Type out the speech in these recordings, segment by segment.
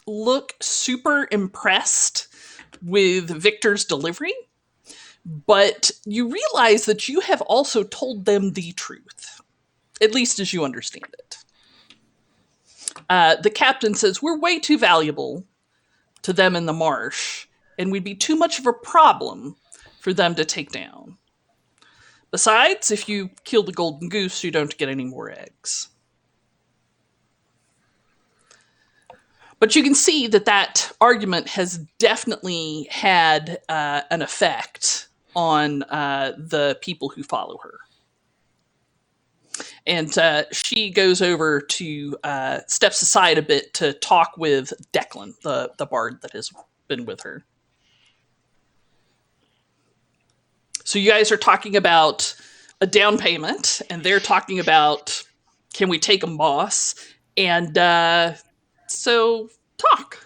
look super impressed with Victor's delivery, but you realize that you have also told them the truth, at least as you understand it. The captain says, we're way too valuable to them in the marsh, and we'd be too much of a problem for them to take down. Besides, if you kill the golden goose, you don't get any more eggs. But you can see that that argument has definitely had an effect on the people who follow her. And she goes over to, steps aside a bit to talk with Declan, the bard that has been with her. So you guys are talking about a down payment, and they're talking about, can we take them, boss? And so talk.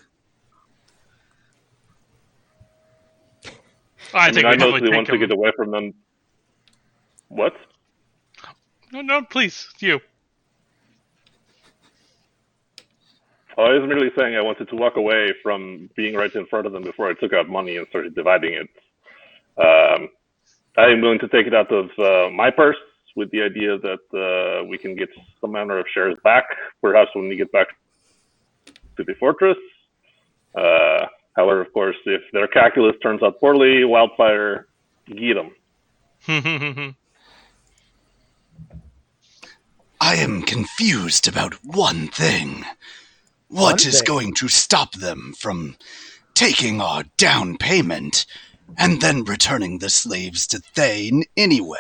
I think I we mostly take want to him. get away from them. What? No, please, you. I was merely saying I wanted to walk away from being right in front of them before I took out money and started dividing it. I am willing to take it out of my purse with the idea that we can get some manner of shares back, perhaps when we get back to the fortress. However, of course, if their calculus turns out poorly, wildfire, get them. I am confused about one thing. What is going to stop them from taking our down payment and then returning the slaves to Thane anyway?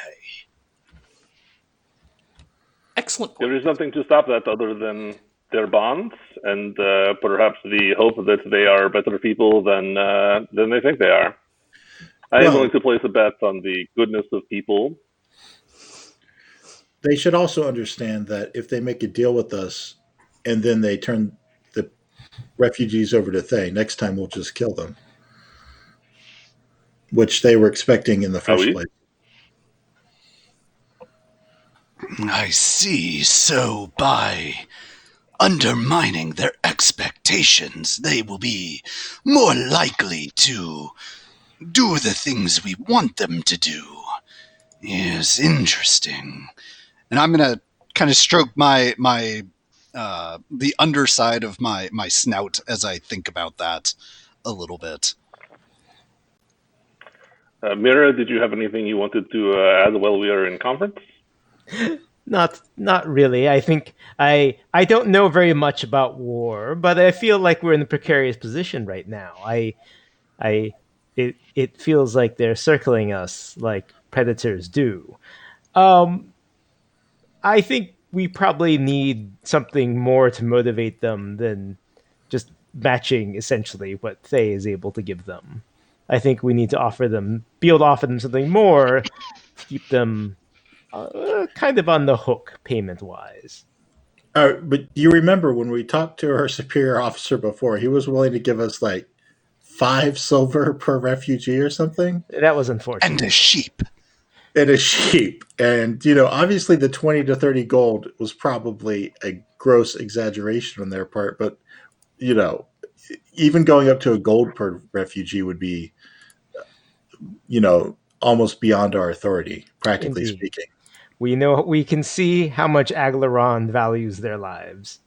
Excellent point. There is nothing to stop that other than their bonds and perhaps the hope that they are better people than they think they are. I am willing to place a bet on the goodness of people. They should also understand that if they make a deal with us and then they turn the refugees over to Thay, next time we'll just kill them. Which they were expecting in the first place. I see. So by undermining their expectations, they will be more likely to do the things we want them to do. Yes, interesting. And I'm going to kind of stroke the underside of my snout as I think about that a little bit. Mira, did you have anything you wanted to add while we are in conference? Not really. I think I don't know very much about war, but I feel like we're in a precarious position right now. It feels like they're circling us like predators do. I think we probably need something more to motivate them than just matching essentially what Thay is able to give them. I think we need to be able to offer them something more to keep them kind of on the hook payment-wise. But you remember when we talked to our superior officer before, he was willing to give us like 5 silver per refugee or something? That was unfortunate. And a sheep. And, obviously the 20 to 30 gold was probably a gross exaggeration on their part, but, even going up to a gold per refugee would be, almost beyond our authority, practically speaking. We can see how much Aglaron values their lives.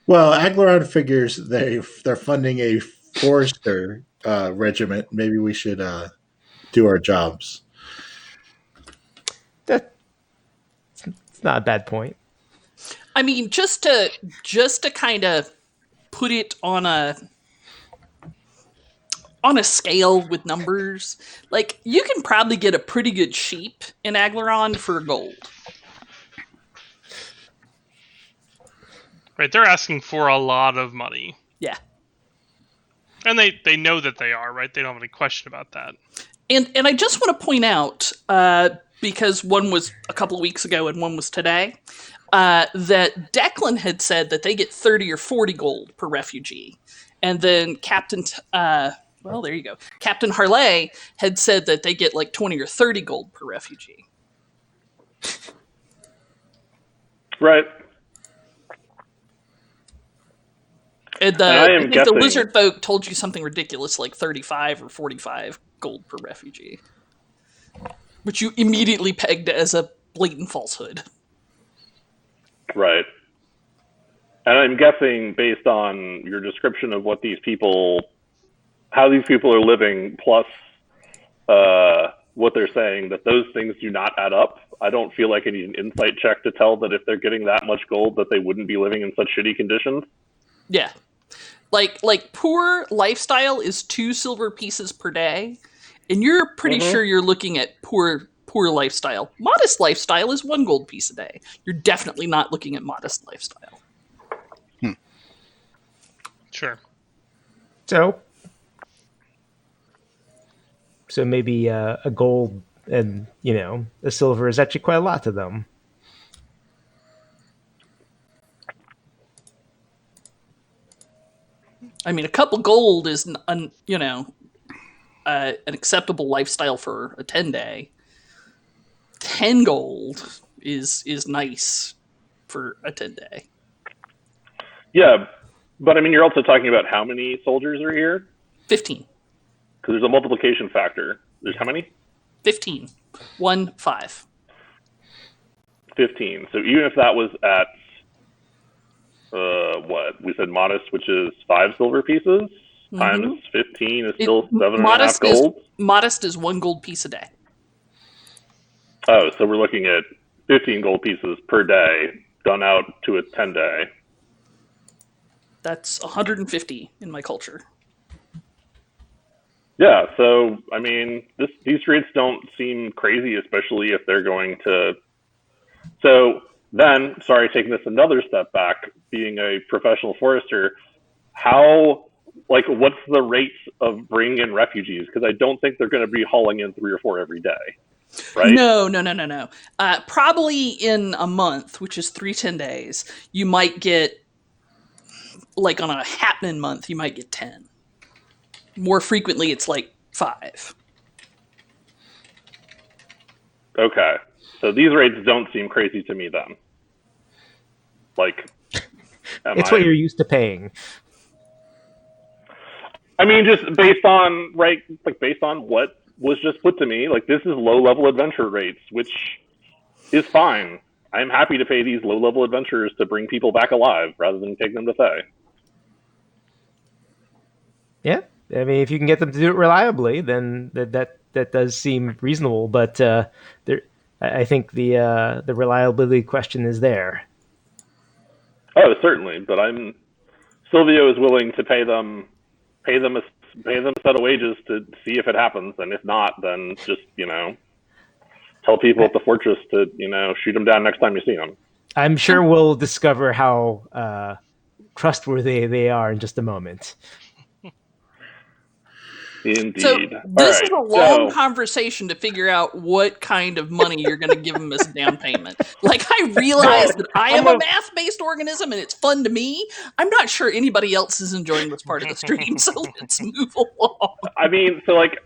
Well, Aglaron figures they're funding a forester regiment. Maybe we should do our jobs. It's not a bad point. I mean, just to kind of put it on a scale with numbers, like you can probably get a pretty good sheep in Aglaron for gold. Right, they're asking for a lot of money. Yeah. And they know that they are, right? They don't have any question about that. And I just want to point out, because one was a couple of weeks ago and one was today, that Declan had said that they get 30 or 40 gold per refugee. And then Captain Harley had said that they get like 20 or 30 gold per refugee. Right. And I I am think the guessing- lizard folk told you something ridiculous like 35 or 45 gold per refugee, which you immediately pegged as a blatant falsehood. Right. And I'm guessing based on your description of what these people, how these people are living, plus what they're saying, that those things do not add up. I don't feel like I need an insight check to tell that if they're getting that much gold that they wouldn't be living in such shitty conditions. Yeah. Like poor lifestyle is 2 silver pieces per day, and you're pretty sure you're looking at poor lifestyle. Modest lifestyle is 1 gold piece a day. You're definitely not looking at modest lifestyle. Sure. So maybe a gold and a silver is actually quite a lot to them. I mean, a couple gold is an acceptable lifestyle for a 10-day. 10 gold is nice for a 10-day. Yeah, but I mean, you're also talking about how many soldiers are here? 15. Because there's a multiplication factor. There's how many? 15. 1, 5. 15. So even if that was at, what? We said modest, which is 5 silver pieces, times 15 is still 7.5 gold. Modest is 1 gold piece a day. Oh, so we're looking at 15 gold pieces per day done out to a 10-day. That's 150 in my culture. Yeah, so, I mean, these rates don't seem crazy, especially if they're going to... So then, sorry, taking this another step back, being a professional forester, what's the rate of bringing in refugees? Because I don't think they're going to be hauling in 3 or 4 every day, right? No. Probably in a month, which is 3 10-days, you might get, like on a happening month, you might get 10. More frequently, it's like 5. Okay. So these rates don't seem crazy to me then. Like, It's what you're used to paying. I mean, just based on what was just put to me, like this is low-level adventure rates, which is fine. I'm happy to pay these low-level adventurers to bring people back alive rather than take them to Fae. Yeah, I mean, if you can get them to do it reliably, then that does seem reasonable. But I think the reliability question is there. Oh, certainly, but Silvio is willing to pay them a set of wages to see if it happens, and if not, then just tell people at the fortress to shoot them down next time you see them. I'm sure we'll discover how trustworthy they are in just a moment. Indeed. So this is a long conversation to figure out what kind of money you're going to give them as a down payment. Like, I realize that I am a math-based organism and it's fun to me. I'm not sure anybody else is enjoying this part of the stream, so let's move along. I mean, so like...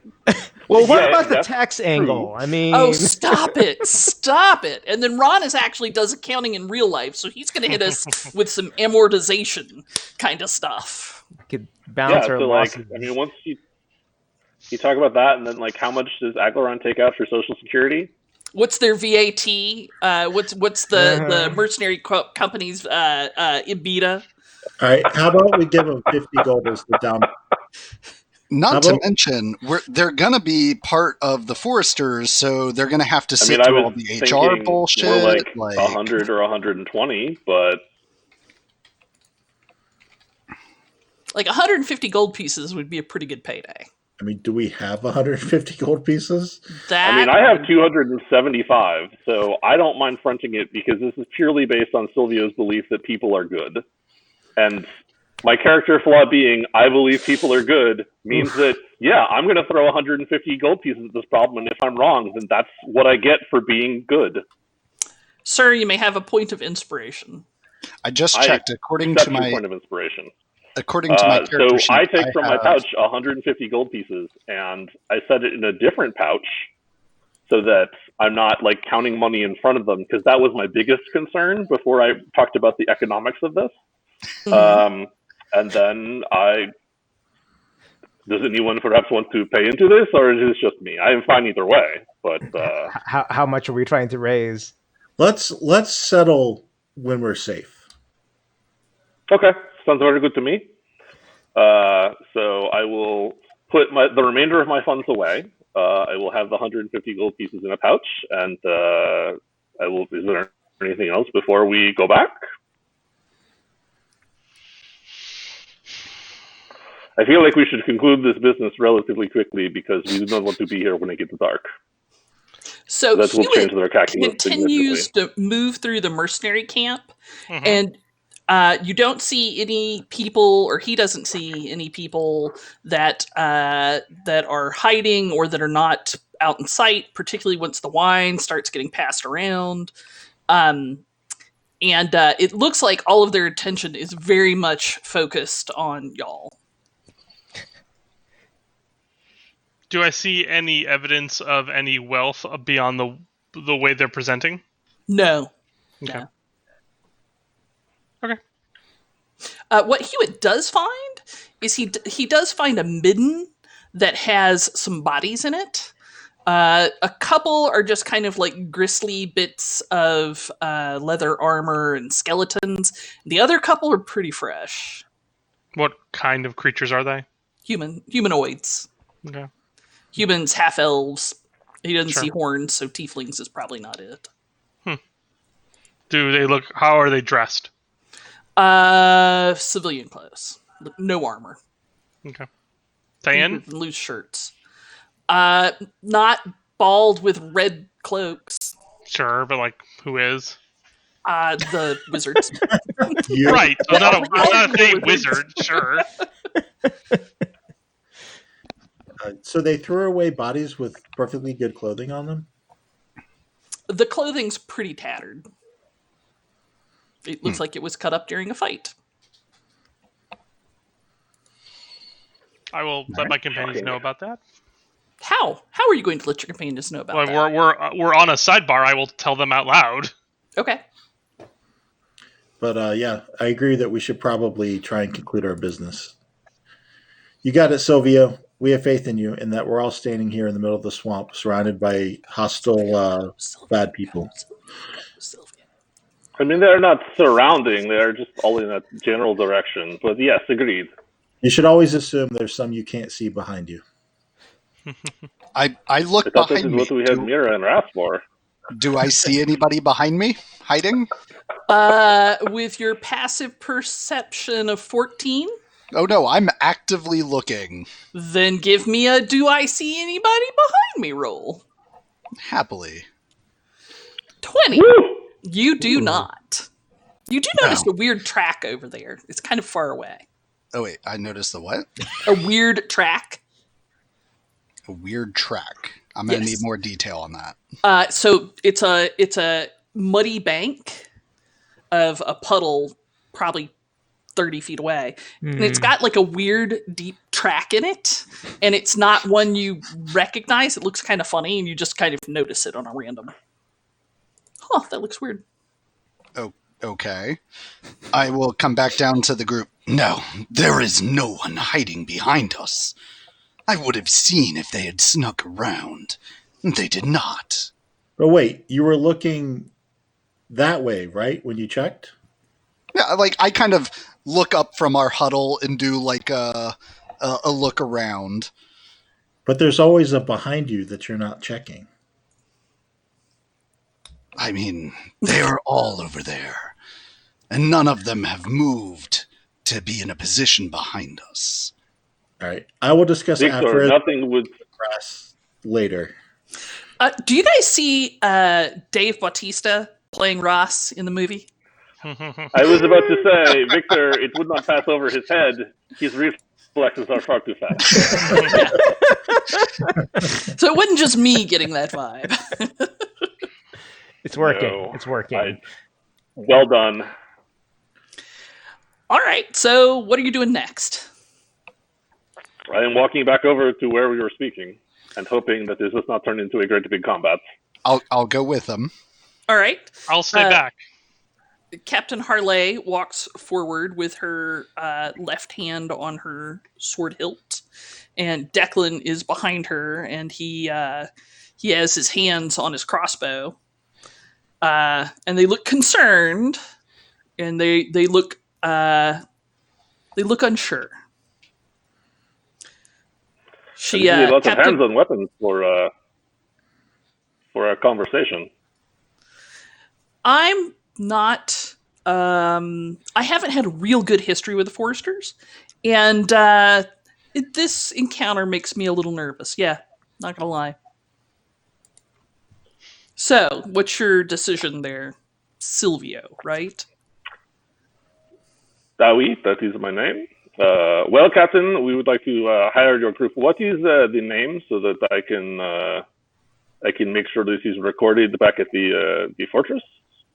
Well, what about the tax angle? I mean... Oh, stop it. Stop it. And then Ron actually does accounting in real life, so he's going to hit us with some amortization kind of stuff. Could balance our losses. I mean, once you talk about that, and then like how much does Aglaron take out for Social Security? What's their VAT? What's the mercenary company's EBITDA? All right, how about we give them 50 gold as the down? Not to mention, they're going to be part of the foresters, so they're going to have to sit through all the HR bullshit. More like 100 or 120, but like 150 gold pieces would be a pretty good payday. I mean, do we have 150 gold pieces? I have 275, so I don't mind fronting it because this is purely based on Silvio's belief that people are good. And my character flaw being, I believe people are good, means that, yeah, I'm going to throw 150 gold pieces at this problem, and if I'm wrong, then that's what I get for being good. Sir, you may have a point of inspiration. I just checked. According to my point of inspiration. According to my character sheet, I take from my pouch 150 gold pieces, and I set it in a different pouch so that I'm not like counting money in front of them, because that was my biggest concern before I talked about the economics of this. and then does anyone perhaps want to pay into this, or is this just me? I am fine either way, but How much are we trying to raise? Let's settle when we're safe. okay, sounds very good to me. So I will put the remainder of my funds away. I will have the 150 gold pieces in a pouch, and I will. Is there anything else before we go back? I feel like we should conclude this business relatively quickly because we do not want to be here when it gets dark. So That will change Hewitt their calculus continues significantly. to move through the mercenary camp, Mhm. and you don't see any people, or he doesn't see any people that are hiding or that are not out in sight, particularly once the wine starts getting passed around. And it looks like all of their attention is very much focused on y'all. Do I see any evidence of any wealth beyond the way they're presenting? No. Okay. No. Okay. What Hewitt does find is he does find a midden that has some bodies in it. A couple are just kind of like gristly bits of leather armor and skeletons. The other couple are pretty fresh. What kind of creatures are they? Humanoids. Okay. Humans, half elves. He doesn't Sure. see horns, so tieflings is probably not it. Do they look? How are they dressed? Civilian clothes. No armor. Okay. Tan? Loose shirts. Not bald with red cloaks. Sure, but like, who is? The wizards. You, Right. So Yeah, not a fake wizard. Sure. so they threw away bodies with perfectly good clothing on them. The clothing's pretty tattered. It looks like it was cut up during a fight. I will let my companions know about that. How? How are you going to let your companions know about Well, that? we're on a sidebar. I will tell them out loud. Okay. But yeah, I agree that we should probably try and conclude our business. You got it, Silvio. We have faith in you, and that we're all standing here in the middle of the swamp, surrounded by hostile, bad people. Sylvia. I mean, they're not surrounding; they're just all in a general direction. But yes, agreed. You should always assume there's some you can't see behind you. I look I thought this behind is me. what we had Mira and Ras for. Do I see anybody behind me hiding? With your passive perception of 14, Oh no, I'm actively looking. then give me a do I see anybody behind me roll. Happily. 20. Woo! You do not. You do notice Oh. a weird track over there. It's kind of far away. Oh wait, I noticed the what? A weird track. A weird track. I'm gonna Yes. need more detail on that. So it's a muddy bank of a puddle, probably 30 feet away, and it's got like a weird deep track in it, and it's not one you recognize. It looks kind of funny, and you just kind of notice it on a random. Huh, that looks weird. Oh, okay. I will come back down to the group. No, there is no one hiding behind us. I would have seen if they had snuck around. They did not. But wait, you were looking that way, right, when you checked? Yeah, like I kind of look up from our huddle and do like a look around. But there's always a behind you that you're not checking. I mean, they are all over there, and none of them have moved to be in a position behind us. All right. I will discuss Victor, after nothing would. Ras later. Do you guys see Dave Bautista playing Ross in the movie? I was about to say, Victor, it would not pass over his head. His reflexes are far too fast. So it wasn't just me getting that vibe. It's working. No, It's working. Well done. All right, so what are you doing next? I am walking back over to where we were speaking and hoping that this does not turn into a great big combat. I'll go with them. All right. I'll stay back. Captain Harley walks forward with her left hand on her sword hilt, and Declan is behind her, and he has his hands on his crossbow, and they look concerned, and they look unsure. And usually lots of hands on weapons for a conversation. I'm not. I haven't had a real good history with the Foresters, and this encounter makes me a little nervous. Yeah, not gonna lie. So, what's your decision there, Silvio? Right? Dawi, that is my name. Well, Captain, we would like to hire your group. What is the name so that I can make sure this is recorded back at the fortress?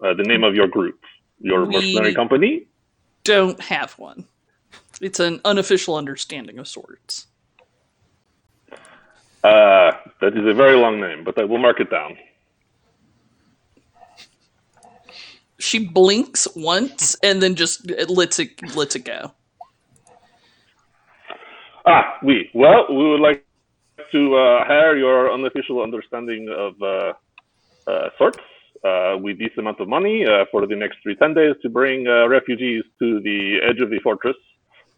The name of your group, your mercenary company? Don't have one. It's an unofficial understanding of sorts. That is a very long name, but I will mark it down. She blinks once and then just lets it go. Well, we would like to hire your unofficial understanding of sorts with this amount of money for the next 10 days to bring refugees to the edge of the fortress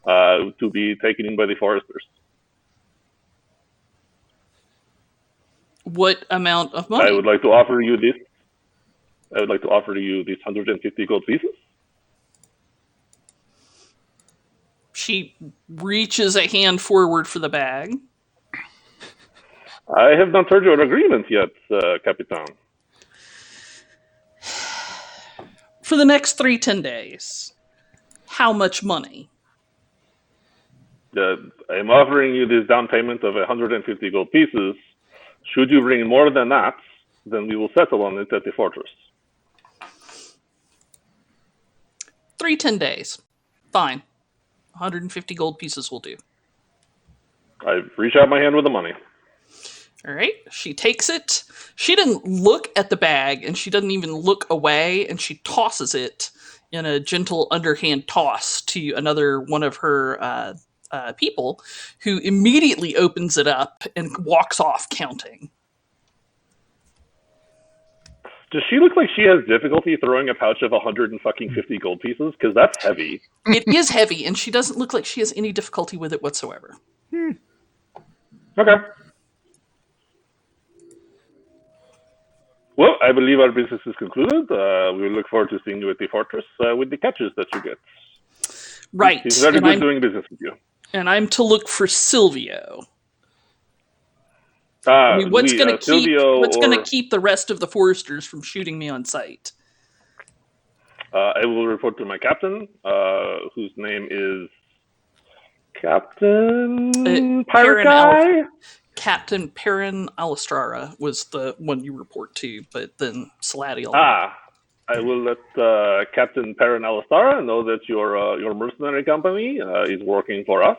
to be taken in by the foresters. What amount of money? I would like to offer you this 150 gold pieces. She reaches a hand forward for the bag. I have not heard your agreement yet, Capitan. For the next 10 days. How much money? I am offering you this down payment of 150 gold pieces. Should you bring more than that, then we will settle on it at the fortress. 10 days. Fine. 150 gold pieces will do. I reach out my hand with the money. All right. She takes it. She didn't look at the bag, and she doesn't even look away, and she tosses it in a gentle underhand toss to another one of her people, who immediately opens it up and walks off counting. Does she look like she has difficulty throwing a pouch of 150 gold pieces? Because that's heavy. It is heavy, and she doesn't look like she has any difficulty with it whatsoever. Okay. Well, I believe our business is concluded. We look forward to seeing you at the fortress with the catches that you get. Right. It's very good doing business with you. And I'm to look for Silvio. What's going to keep the rest of the Foresters from shooting me on sight? I will report to my captain, whose name is Captain Pirate Guy. Captain Perrin Alistrara was the one you report to, but then Saladiel. I will let Captain Perrin Alistrara know that your mercenary company is working for us.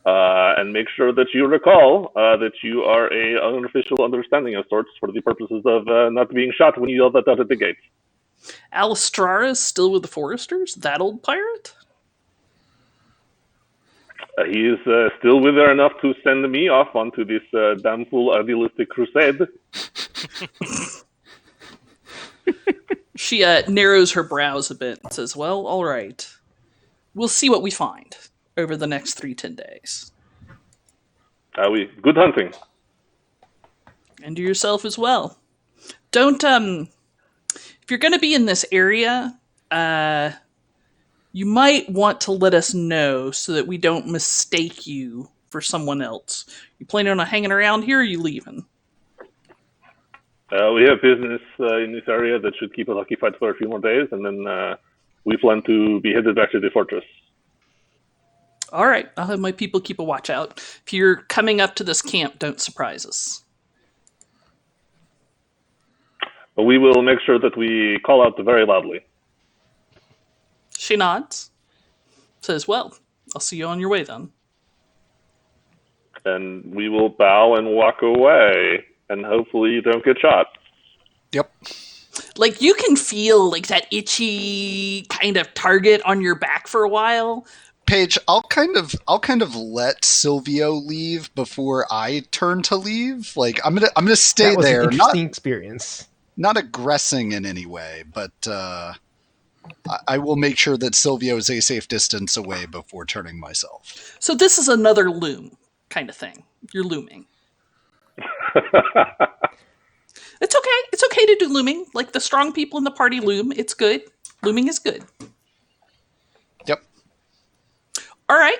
And make sure that you recall that you are an unofficial understanding of sorts for the purposes of not being shot when you yell that out at the gate. Alistrara is still with the Foresters? That old pirate? He is still with her enough to send me off onto this damn fool idealistic crusade. She narrows her brows a bit and says, well, all right. We'll see what we find over the next 10 days. Good hunting. And to yourself as well. Don't, if you're going to be in this area, you might want to let us know so that we don't mistake you for someone else. You planning on hanging around here, or are you leaving? We have business in this area that should keep us occupied for a few more days, and then we plan to be headed back to the fortress. All right, I'll have my people keep a watch out. If you're coming up to this camp, don't surprise us. But we will make sure that we call out very loudly. She nods. Says, well, I'll see you on your way then. And we will bow and walk away, and hopefully you don't get shot. Yep. Like you can feel like that itchy kind of target on your back for a while. Paige, I'll kind of let Silvio leave before I turn to leave. Like I'm gonna stay That was there, an interesting experience. not aggressing in any way, but I will make sure that Silvio is a safe distance away before turning myself. So this is another loom kind of thing. You're looming. It's okay. It's okay to do looming. Like the strong people in the party loom. It's good. Looming is good. Yep. All right.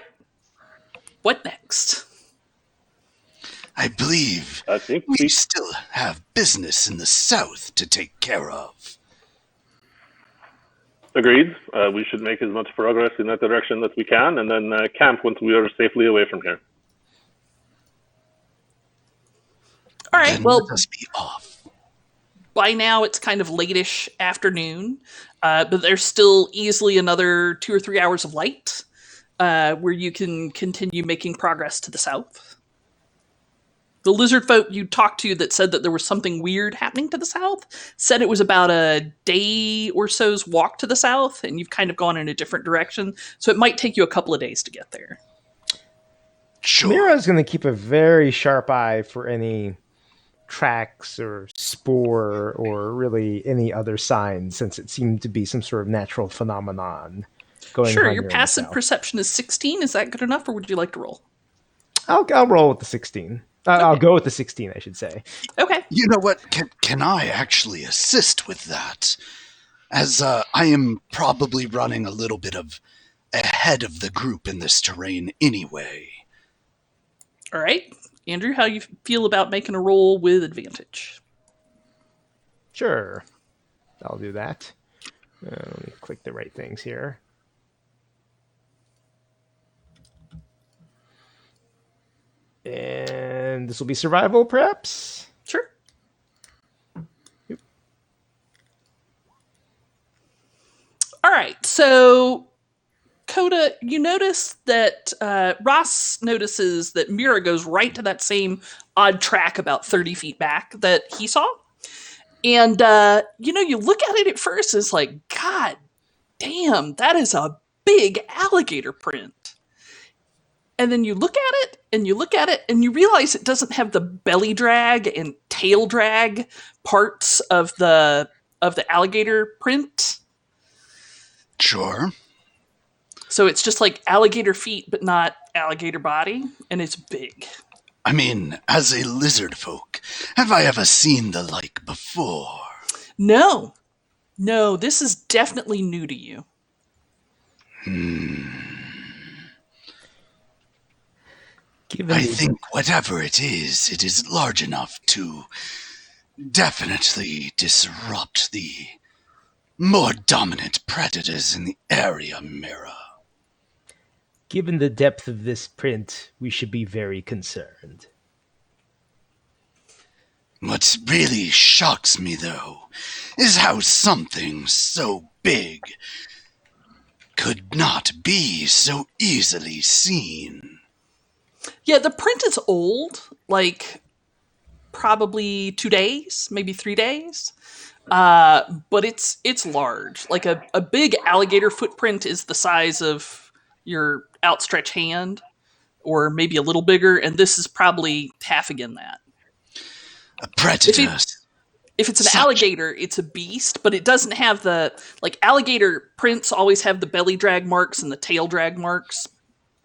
What next? I believe I think we still have business in the south to take care of. agreed. We should make as much progress in that direction that we can, and then camp once we are safely away from here. All right. Then Well, let us be off. by now it's kind of late-ish afternoon, but there's still easily another 2 or 3 hours of light where you can continue making progress to the south. The lizard folk you talked to that said that there was something weird happening to the south said it was about a day or so's walk to the south, and you've kind of gone in a different direction, so it might take you a couple of days to get there. Sure. Mira's going to keep a very sharp eye for any tracks or spoor or really any other signs, since it seemed to be some sort of natural phenomenon going Sure, on your here in the passive south. perception is 16. Is that good enough, or would you like to roll? I'll roll with the 16. I'll go with the 16, I should say. Okay. You know what? Can I actually assist with that? As I am probably running a little bit of ahead of the group in this terrain anyway. All right. Andrew, how you feel about making a roll with advantage? Sure. I'll do that. Let me click the right things here. And this will be survival, perhaps? Sure. All right. So, Coda, you notice that Ross notices that Mira goes right to that same odd track about 30 feet back that he saw. And, you look at it at first, it's like, God damn, that is a big alligator print. And then you look at it, and you look at it, and you realize it doesn't have the belly drag and tail drag parts of the alligator print. Sure. So it's just like alligator feet, but not alligator body, and it's big. I mean, as a lizard folk, have I ever seen the like before? No, this is definitely new to you. I think whatever it is large enough to definitely disrupt the more dominant predators in the area, Mira. Given the depth of this print, we should be very concerned. What really shocks me, though, is how something so big could not be so easily seen. Yeah, the print is old, like probably 2 days, maybe 3 days. But it's large. Like a big alligator footprint is the size of your outstretched hand, or maybe a little bigger, and this is probably half again that. A predator. If it's an alligator, it's a beast, but it doesn't have alligator prints always have the belly drag marks and the tail drag marks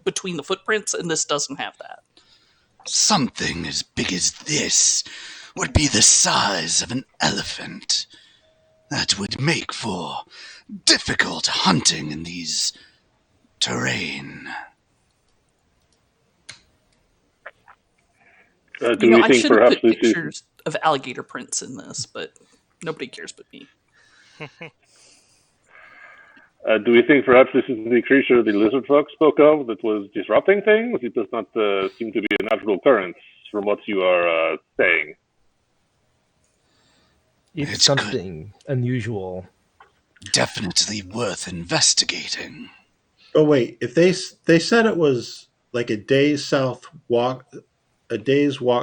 between the footprints, and this doesn't have that. Something as big as this would be the size of an elephant. That would make for difficult hunting in these terrain. Do I we think should have perhaps put this is pictures of alligator prints in this, but nobody cares but me. do we think perhaps this is the creature the lizard folk spoke of that was disrupting things? It does not seem to be a natural occurrence from what you are saying. It's something unusual. Definitely worth investigating. Oh wait, if they said it was like a day's walk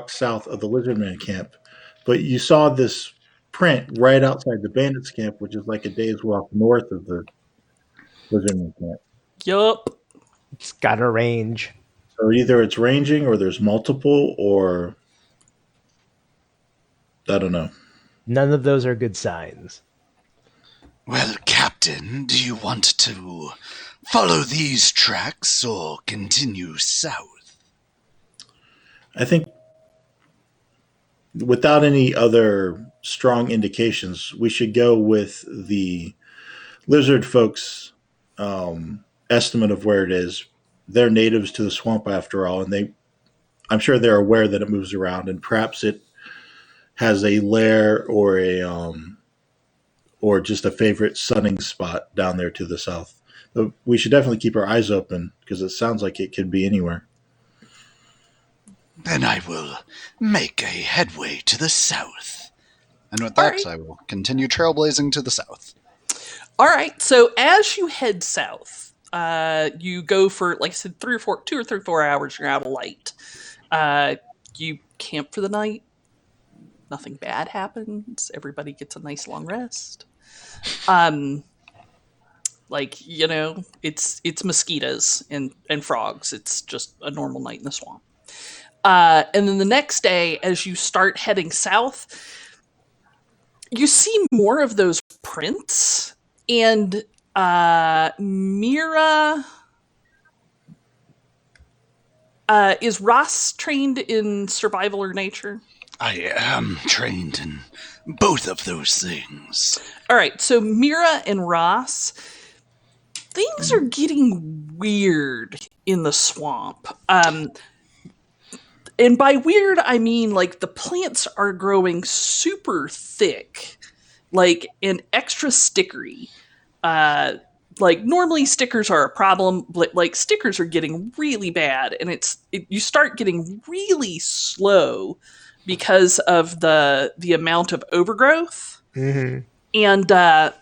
south of the Lizardman camp, but you saw this print right outside the bandits camp, which is like a day's walk north of the lizardman camp. Yup. It's got a range. So either it's ranging or there's multiple, or I don't know. None of those are good signs. Well, Captain, do you want to follow these tracks or continue south? I think without any other strong indications, we should go with the lizard folks' estimate of where it is. They're natives to the swamp after all, and I'm sure they're aware that it moves around, and perhaps it has a lair or just a favorite sunning spot down there to the south. But we should definitely keep our eyes open because it sounds like it could be anywhere. Then I will make a headway to the south. And with All that, right. I will continue trailblazing to the south. All right. So as you head south, you go for, like I said, 2 or 3 or 4 hours. You're out of light. You camp for the night. Nothing bad happens. Everybody gets a nice long rest. Like, it's mosquitoes and frogs. It's just a normal night in the swamp. And then the next day, as you start heading south, you see more of those prints, and Mira. Is Ross trained in survival or nature? I am trained in both of those things. All right, so Mira and Ross, things are getting weird in the swamp. And by weird, I mean like the plants are growing super thick, like and extra stickery. Uh, like normally stickers are a problem, but like stickers are getting really bad, and you start getting really slow because of the amount of overgrowth Mm-hmm. and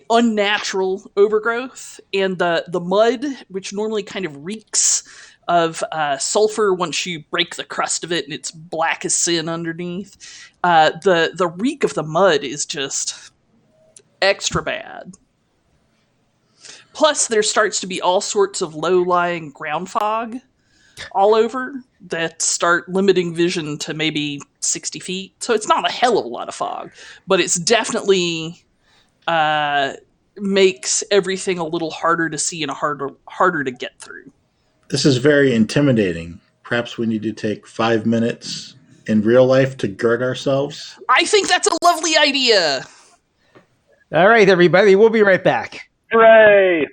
unnatural overgrowth, and the mud, which normally kind of reeks of sulfur once you break the crust of it and it's black as sin underneath. The reek of the mud is just extra bad. Plus, there starts to be all sorts of low-lying ground fog all over that start limiting vision to maybe 60 feet. So it's not a hell of a lot of fog, but it's definitely uh, makes everything a little harder to see and harder to get through. This is very intimidating. Perhaps we need to take 5 minutes in real life to gird ourselves. I think that's a lovely idea. All right, everybody, we'll be right back. Hooray!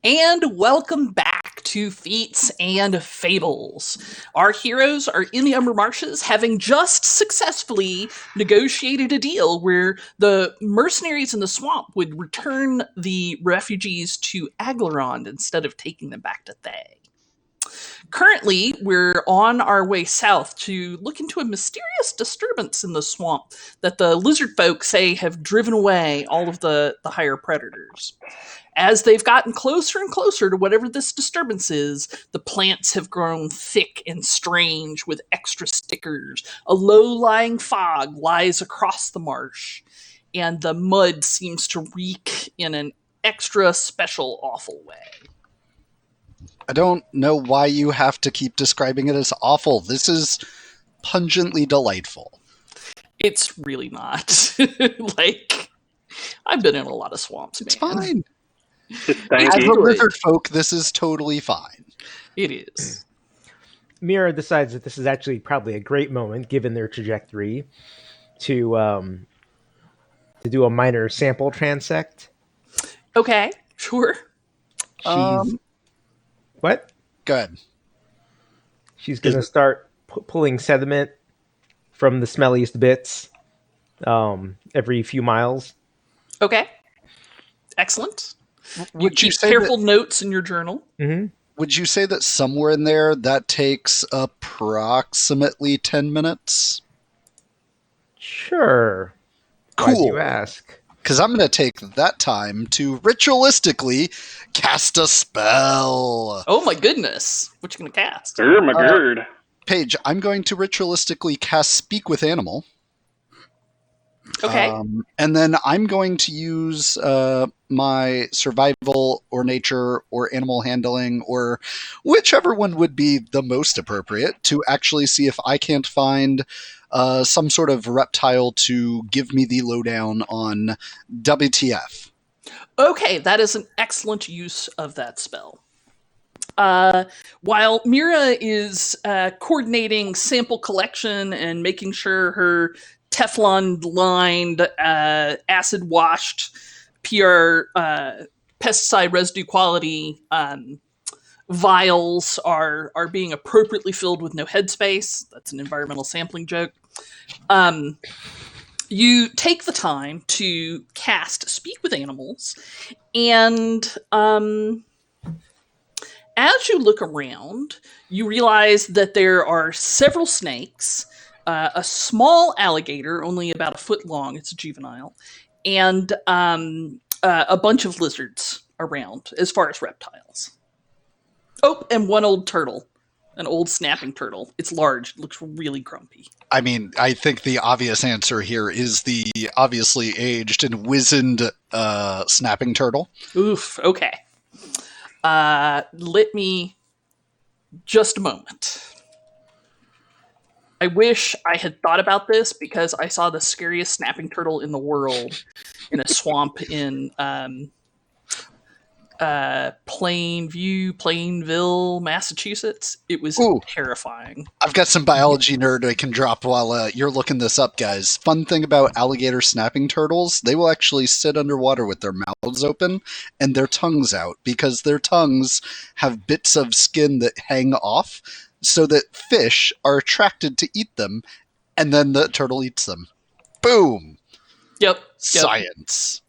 And welcome back to Feats and Fables. Our heroes are in the Umber Marshes, having just successfully negotiated a deal where the mercenaries in the swamp would return the refugees to Aglarond instead of taking them back to Thay. Currently, we're on our way south to look into a mysterious disturbance in the swamp that the lizard folk say have driven away all of the higher predators. As they've gotten closer and closer to whatever this disturbance is, the plants have grown thick and strange with extra stickers. A low-lying fog lies across the marsh, and the mud seems to reek in an extra special awful way. I don't know why you have to keep describing it as awful. This is pungently delightful. It's really not. Like, I've been in a lot of swamps, man. It's fine. It's As stanky. a lizard folk, this is totally fine. It is. Mira decides that this is actually probably a great moment, given their trajectory, to do a minor sample transect. Okay, sure. She's what? Good. She's going to start pulling sediment from the smelliest bits every few miles. Okay. Excellent. Would you keep say careful notes in your journal. Mm-hmm. Would you say that somewhere in there that takes approximately 10 minutes? Sure. Why do you Cool. ask? Because I'm going to take that time to ritualistically cast a spell. Oh my goodness. What you gonna cast? My gird. Paige, I'm going to ritualistically cast Speak with Animal. Okay. And then I'm going to use my survival or nature or animal handling or whichever one would be the most appropriate to actually see if I can't find some sort of reptile to give me the lowdown on WTF. Okay, that is an excellent use of that spell. While Mira is coordinating sample collection and making sure her Teflon-lined, acid-washed, PR pesticide residue quality vials are being appropriately filled with no headspace. That's an environmental sampling joke. You take the time to cast Speak with Animals, and as you look around, you realize that there are several snakes, a small alligator, only about a foot long, it's a juvenile, and a bunch of lizards around as far as reptiles. Oh, and one old turtle, an old snapping turtle. It's large, looks really grumpy. I mean, I think the obvious answer here is the obviously aged and wizened snapping turtle. Oof, okay. Let me... Just a moment. I wish I had thought about this because I saw the scariest snapping turtle in the world in a swamp in Plainville, Massachusetts. It was terrifying. I've got some biology nerd I can drop while you're looking this up, guys. Fun thing about alligator snapping turtles, they will actually sit underwater with their mouths open and their tongues out because their tongues have bits of skin that hang off so that fish are attracted to eat them and then the turtle eats them. Boom! Yep. Science.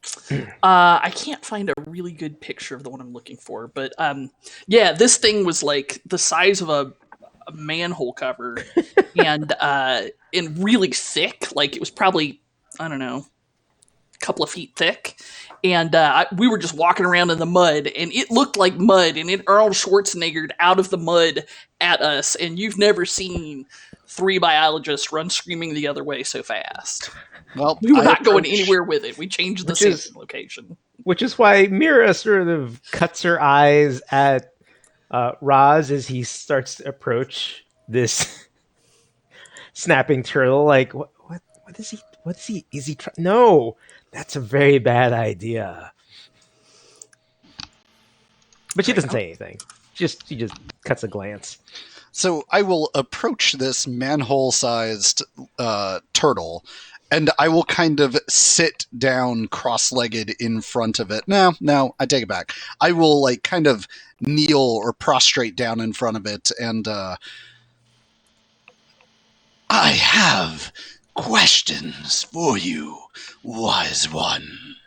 I can't find a really good picture of the one I'm looking for, but yeah, this thing was like the size of a manhole cover and really thick. Like it was probably, I don't know, a couple of feet thick. And we were just walking around in the mud, and it looked like mud, and it Arnold Schwarzeneggered out of the mud at us. And you've never seen three biologists run screaming the other way so fast. Well, We were not going anywhere with it. We changed the safe location. Which is why Mira sort of cuts her eyes at Roz as he starts to approach this snapping turtle. Like, what is he? Is he? No, that's a very bad idea. But she doesn't say anything. She just cuts a glance. So I will approach this manhole-sized turtle, And I will kind of sit down cross-legged in front of it. No, I take it back. I will like kind of kneel or prostrate down in front of it, and I have questions for you, wise one.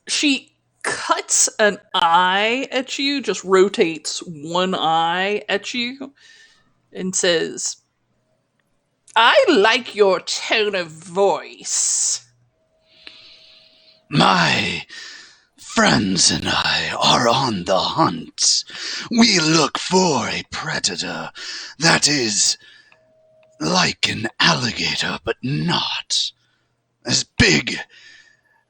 She cuts an eye at you, just rotates one eye at you, and says, I like your tone of voice. My friends and I are on the hunt. We look for a predator that is like an alligator, but not. As big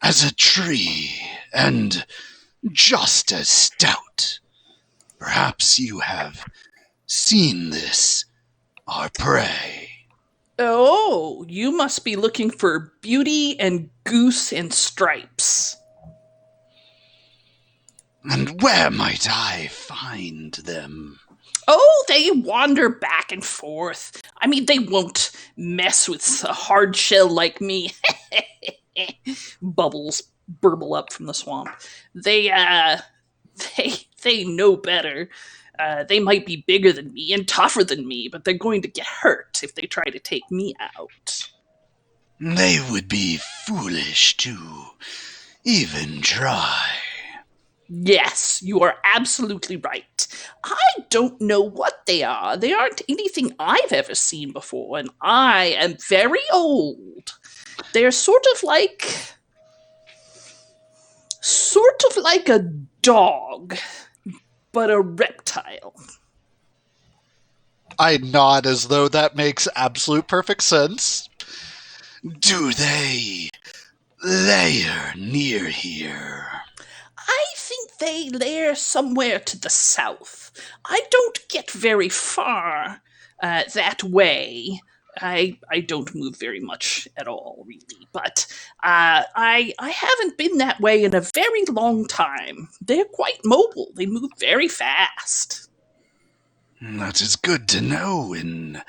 as a tree and just as stout. Perhaps you have seen this, our prey. Oh, you must be looking for Beauty and Goose and Stripes. And where might I find them? Oh, they wander back and forth. I mean, they won't mess with a hard shell like me. Bubbles burble up from the swamp. They know better. They might be bigger than me and tougher than me, but they're going to get hurt if they try to take me out. They would be foolish to even try. Yes, you are absolutely right. I don't know what they are. They aren't anything I've ever seen before, and I am very old. They're sort of like a dog, but a reptile. I nod as though that makes absolute perfect sense. Do they lair near here? I think they lair somewhere to the south. I don't get very far that way. I don't move very much at all, really. But I haven't been that way in a very long time. They're quite mobile. They move very fast. That is good to know in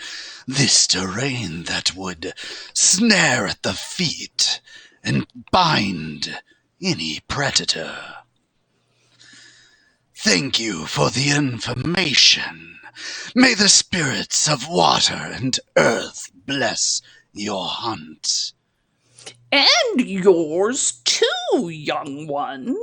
this terrain that would snare at the feet and bind any predator. Thank you for the information. May the spirits of water and earth bless your hunt. And yours too, young one.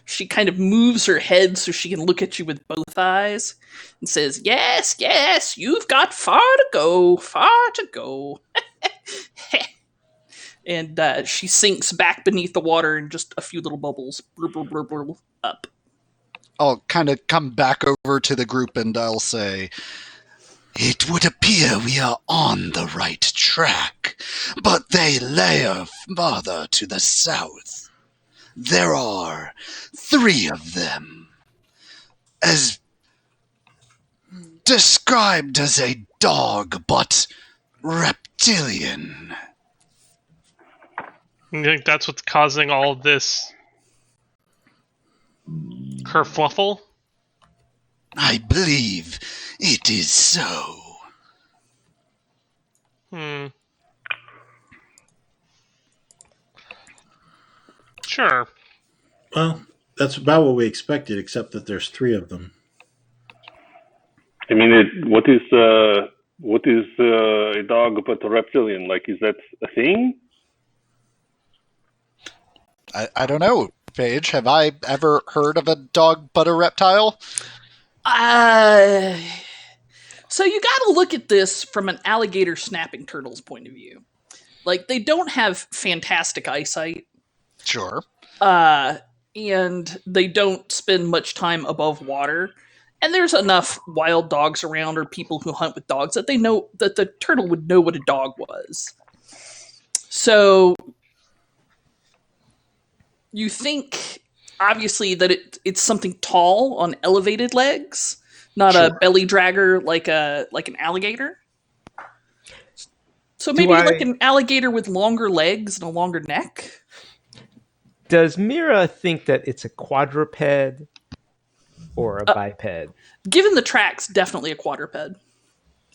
She kind of moves her head so she can look at you with both eyes and says, Yes, yes, you've got far to go, far to go. And she sinks back beneath the water in just a few little bubbles. Blub, blub, blub, blub, up. I'll kind of come back over to the group and I'll say, it would appear we are on the right track, but they lair farther to the south. There are 3 of them, as described as a dog, but reptilian. You think that's what's causing all this kerfluffle? I believe it is so. Sure. Well, that's about what we expected, except that there's 3 of them. I mean, what is a dog but a reptilian? Like, is that a thing? I don't know, Paige. Have I ever heard of a dog but a reptile? So you gotta look at this from an alligator snapping turtle's point of view. Like, they don't have fantastic eyesight. Sure. And they don't spend much time above water. And there's enough wild dogs around or people who hunt with dogs that they know that the turtle would know what a dog was. So you think, obviously, that it's something tall on elevated legs, not Sure. a belly dragger like an alligator. So maybe like an alligator with longer legs and a longer neck. Does Mira think that it's a quadruped or a biped? Given the tracks, definitely a quadruped.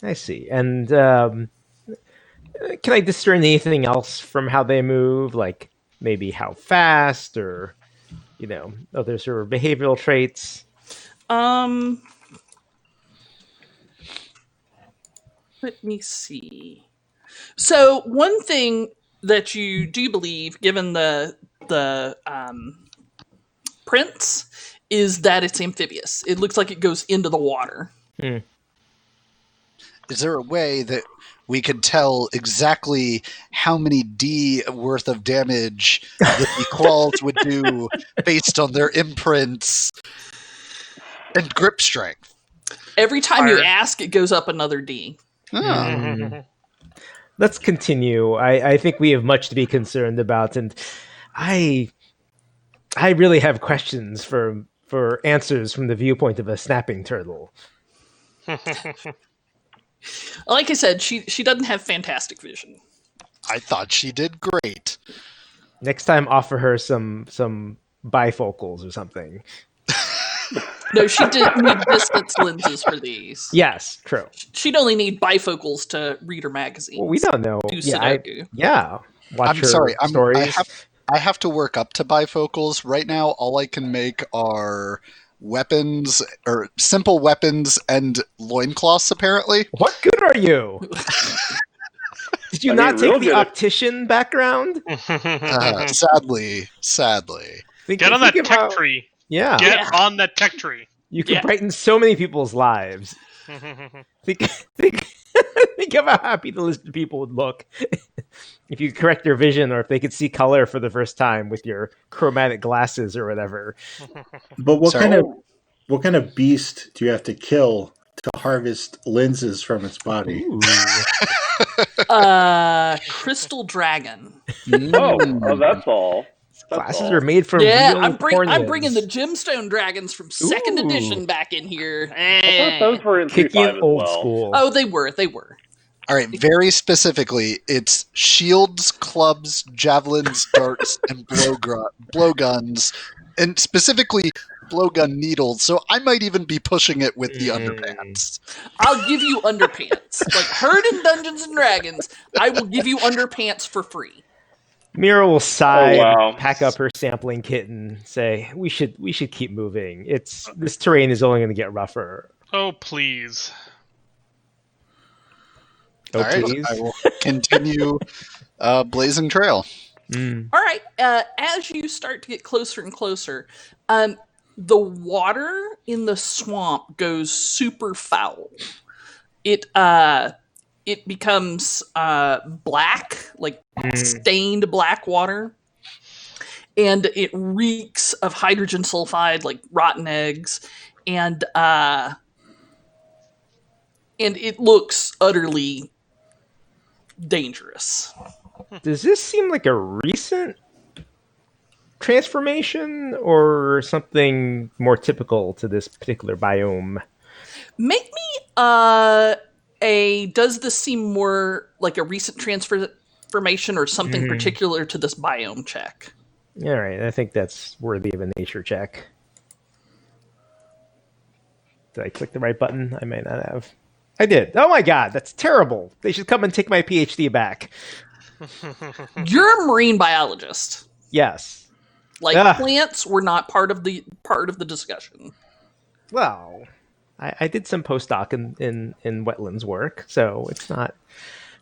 I see. And Can I discern anything else from how they move? Like maybe how fast or, other sort of behavioral traits? Um, let me see. So one thing that you do believe, given the prints, is that it's amphibious. It looks like it goes into the water. Hmm. Is there a way that we could tell exactly how many D worth of damage the quals would do based on their imprints and grip strength? Every time you Fire. ask, it goes up another D. Oh. Let's continue. I think we have much to be concerned about, and I really have questions for answers from the viewpoint of a snapping turtle. Like I said, she doesn't have fantastic vision. I thought she did great. Next time, offer her some bifocals or something. No, she didn't need distance lenses for these. Yes, true. She'd only need bifocals to read her magazines. Well, we don't know. Do Yeah, Sudoku. Watch I'm her sorry. stories. I have to work up to bifocals. Right now, all I can make are weapons or simple weapons and loincloths, apparently. What good are you? Did you I not mean, take real the good if- optician background? Sadly. Get on that tech tree. Yeah. Get on that tech tree. You can Yeah. brighten so many people's lives. Think of how happy the list of people would look if you correct their vision, or if they could see color for the first time with your chromatic glasses or whatever. But what Sorry. kind of beast do you have to kill to harvest lenses from its body? Ooh. Crystal dragon. Oh, that's all. That's Glasses all. are made from Yeah, real I'm corneas. bringing the gemstone dragons from second Ooh. edition back in here. I thought those were in Kicking 3.5 as old well. school. Oh, they were. All right, very specifically, it's shields, clubs, javelins, darts, and blowguns, and specifically blowgun needles. So I might even be pushing it with the underpants. I'll give you underpants. Like Herd in Dungeons and Dragons, I will give you underpants for free. Mira will sigh, Oh, wow. and pack up her sampling kit, and say, "We should keep moving. This terrain is only going to get rougher." Oh, please. Oh, All right, please. I will continue blazing trail. Mm. All right. As you start to get closer and closer, the water in the swamp goes super foul. It becomes black, like stained black water, and it reeks of hydrogen sulfide, like rotten eggs, and it looks utterly dangerous. Does this seem like a recent transformation or something more typical to this particular biome? Make me does this seem more like a recent transformation or something particular to this biome check? All right, I think that's worthy of a nature check. Did I click the right button? I might not have. I did. Oh my god, that's terrible. They should come and take my PhD back. You're a marine biologist. Yes. Like plants were not part of the discussion. Well, I did some postdoc in wetlands work, so it's not.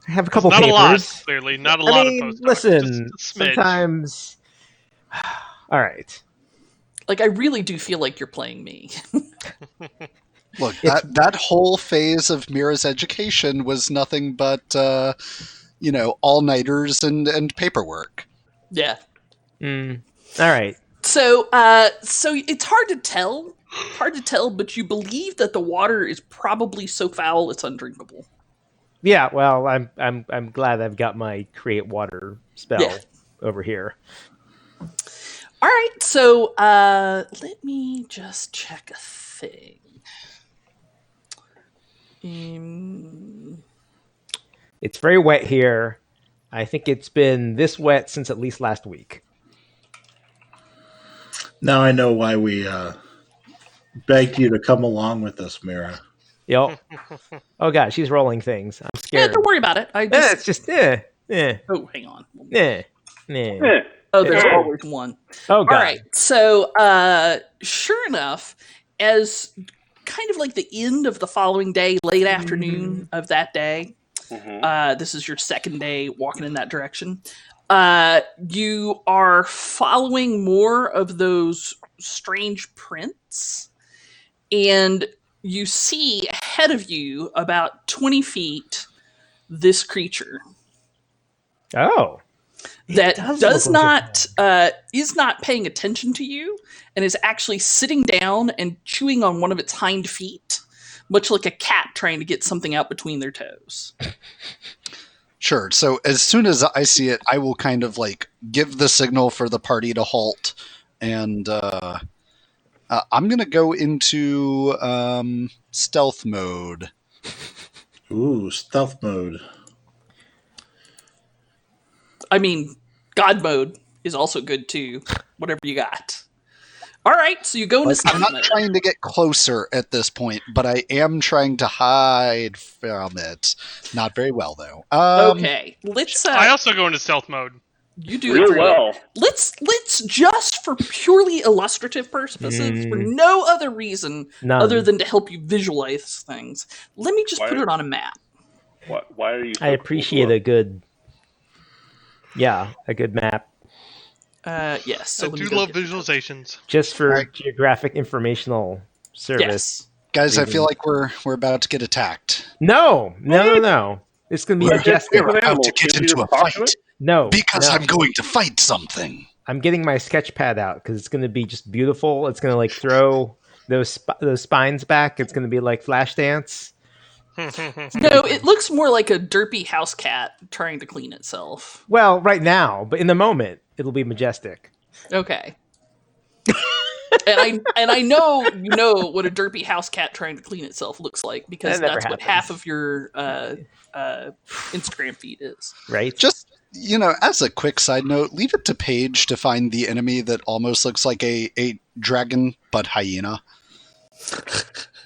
I have a couple Not papers. a lot, clearly. Not a lot of postdocs. Listen, Just a smidge. sometimes. All right. Like I really do feel like you're playing me. Look, that whole phase of Mira's education was nothing but, all-nighters and paperwork. Yeah. All right. So it's hard to tell, but you believe that the water is probably so foul it's undrinkable. Yeah. Well, I'm glad I've got my create water spell over here. All right. So let me just check a thing. It's very wet here. I think it's been this wet since at least last week. Now I know why we begged you to come along with us, Mira. Yep. Oh god, she's rolling things. I'm Yeah, scared. don't worry about it. It's just Oh, hang on. Eh, Oh, there's eh. always one. Oh All god. right. So, sure enough, as kind of like the end of the following day, late afternoon of that day, this is your second day walking in that direction. You are following more of those strange prints, and you see ahead of you, about 20 feet, this creature Oh. It that does look like is not paying attention to you and is actually sitting down and chewing on one of its hind feet, much like a cat trying to get something out between their toes. Sure. So as soon as I see it, I will kind of like give the signal for the party to halt, and I'm gonna go into stealth mode. Ooh, stealth mode. I mean, God mode is also good too. Whatever you got. All right, so you go into Like, I'm stealth not mode. trying to get closer at this point, but I am trying to hide from it. Not very well, though. Okay, let's. I also go into stealth mode. You do Real it well. Let's just for purely illustrative purposes, for no other reason None. other than to help you visualize things. Let me just Why- put it on a map. Why are you? So I appreciate a good map Yes. So I let me do go love get- visualizations. just for Alright. geographic informational service. Yes. Guys, I Reading. feel like we're about to get attacked. No. It's gonna be We're majestic. different About animals. to get Can't we into a just talk to fight it? No, because no. I'm going to fight something. I'm getting my sketch pad out because it's gonna be just beautiful. It's gonna like throw those spines back. It's gonna be like Flashdance. No, it looks more like a derpy house cat trying to clean itself. Well, right now, but in the moment, it'll be majestic. Okay. and I know you know what a derpy house cat trying to clean itself looks like, because That never that's what happens. half of your Instagram feed is. Right? Just, as a quick side note, leave it to Paige to find the enemy that almost looks like a dragon, but hyena.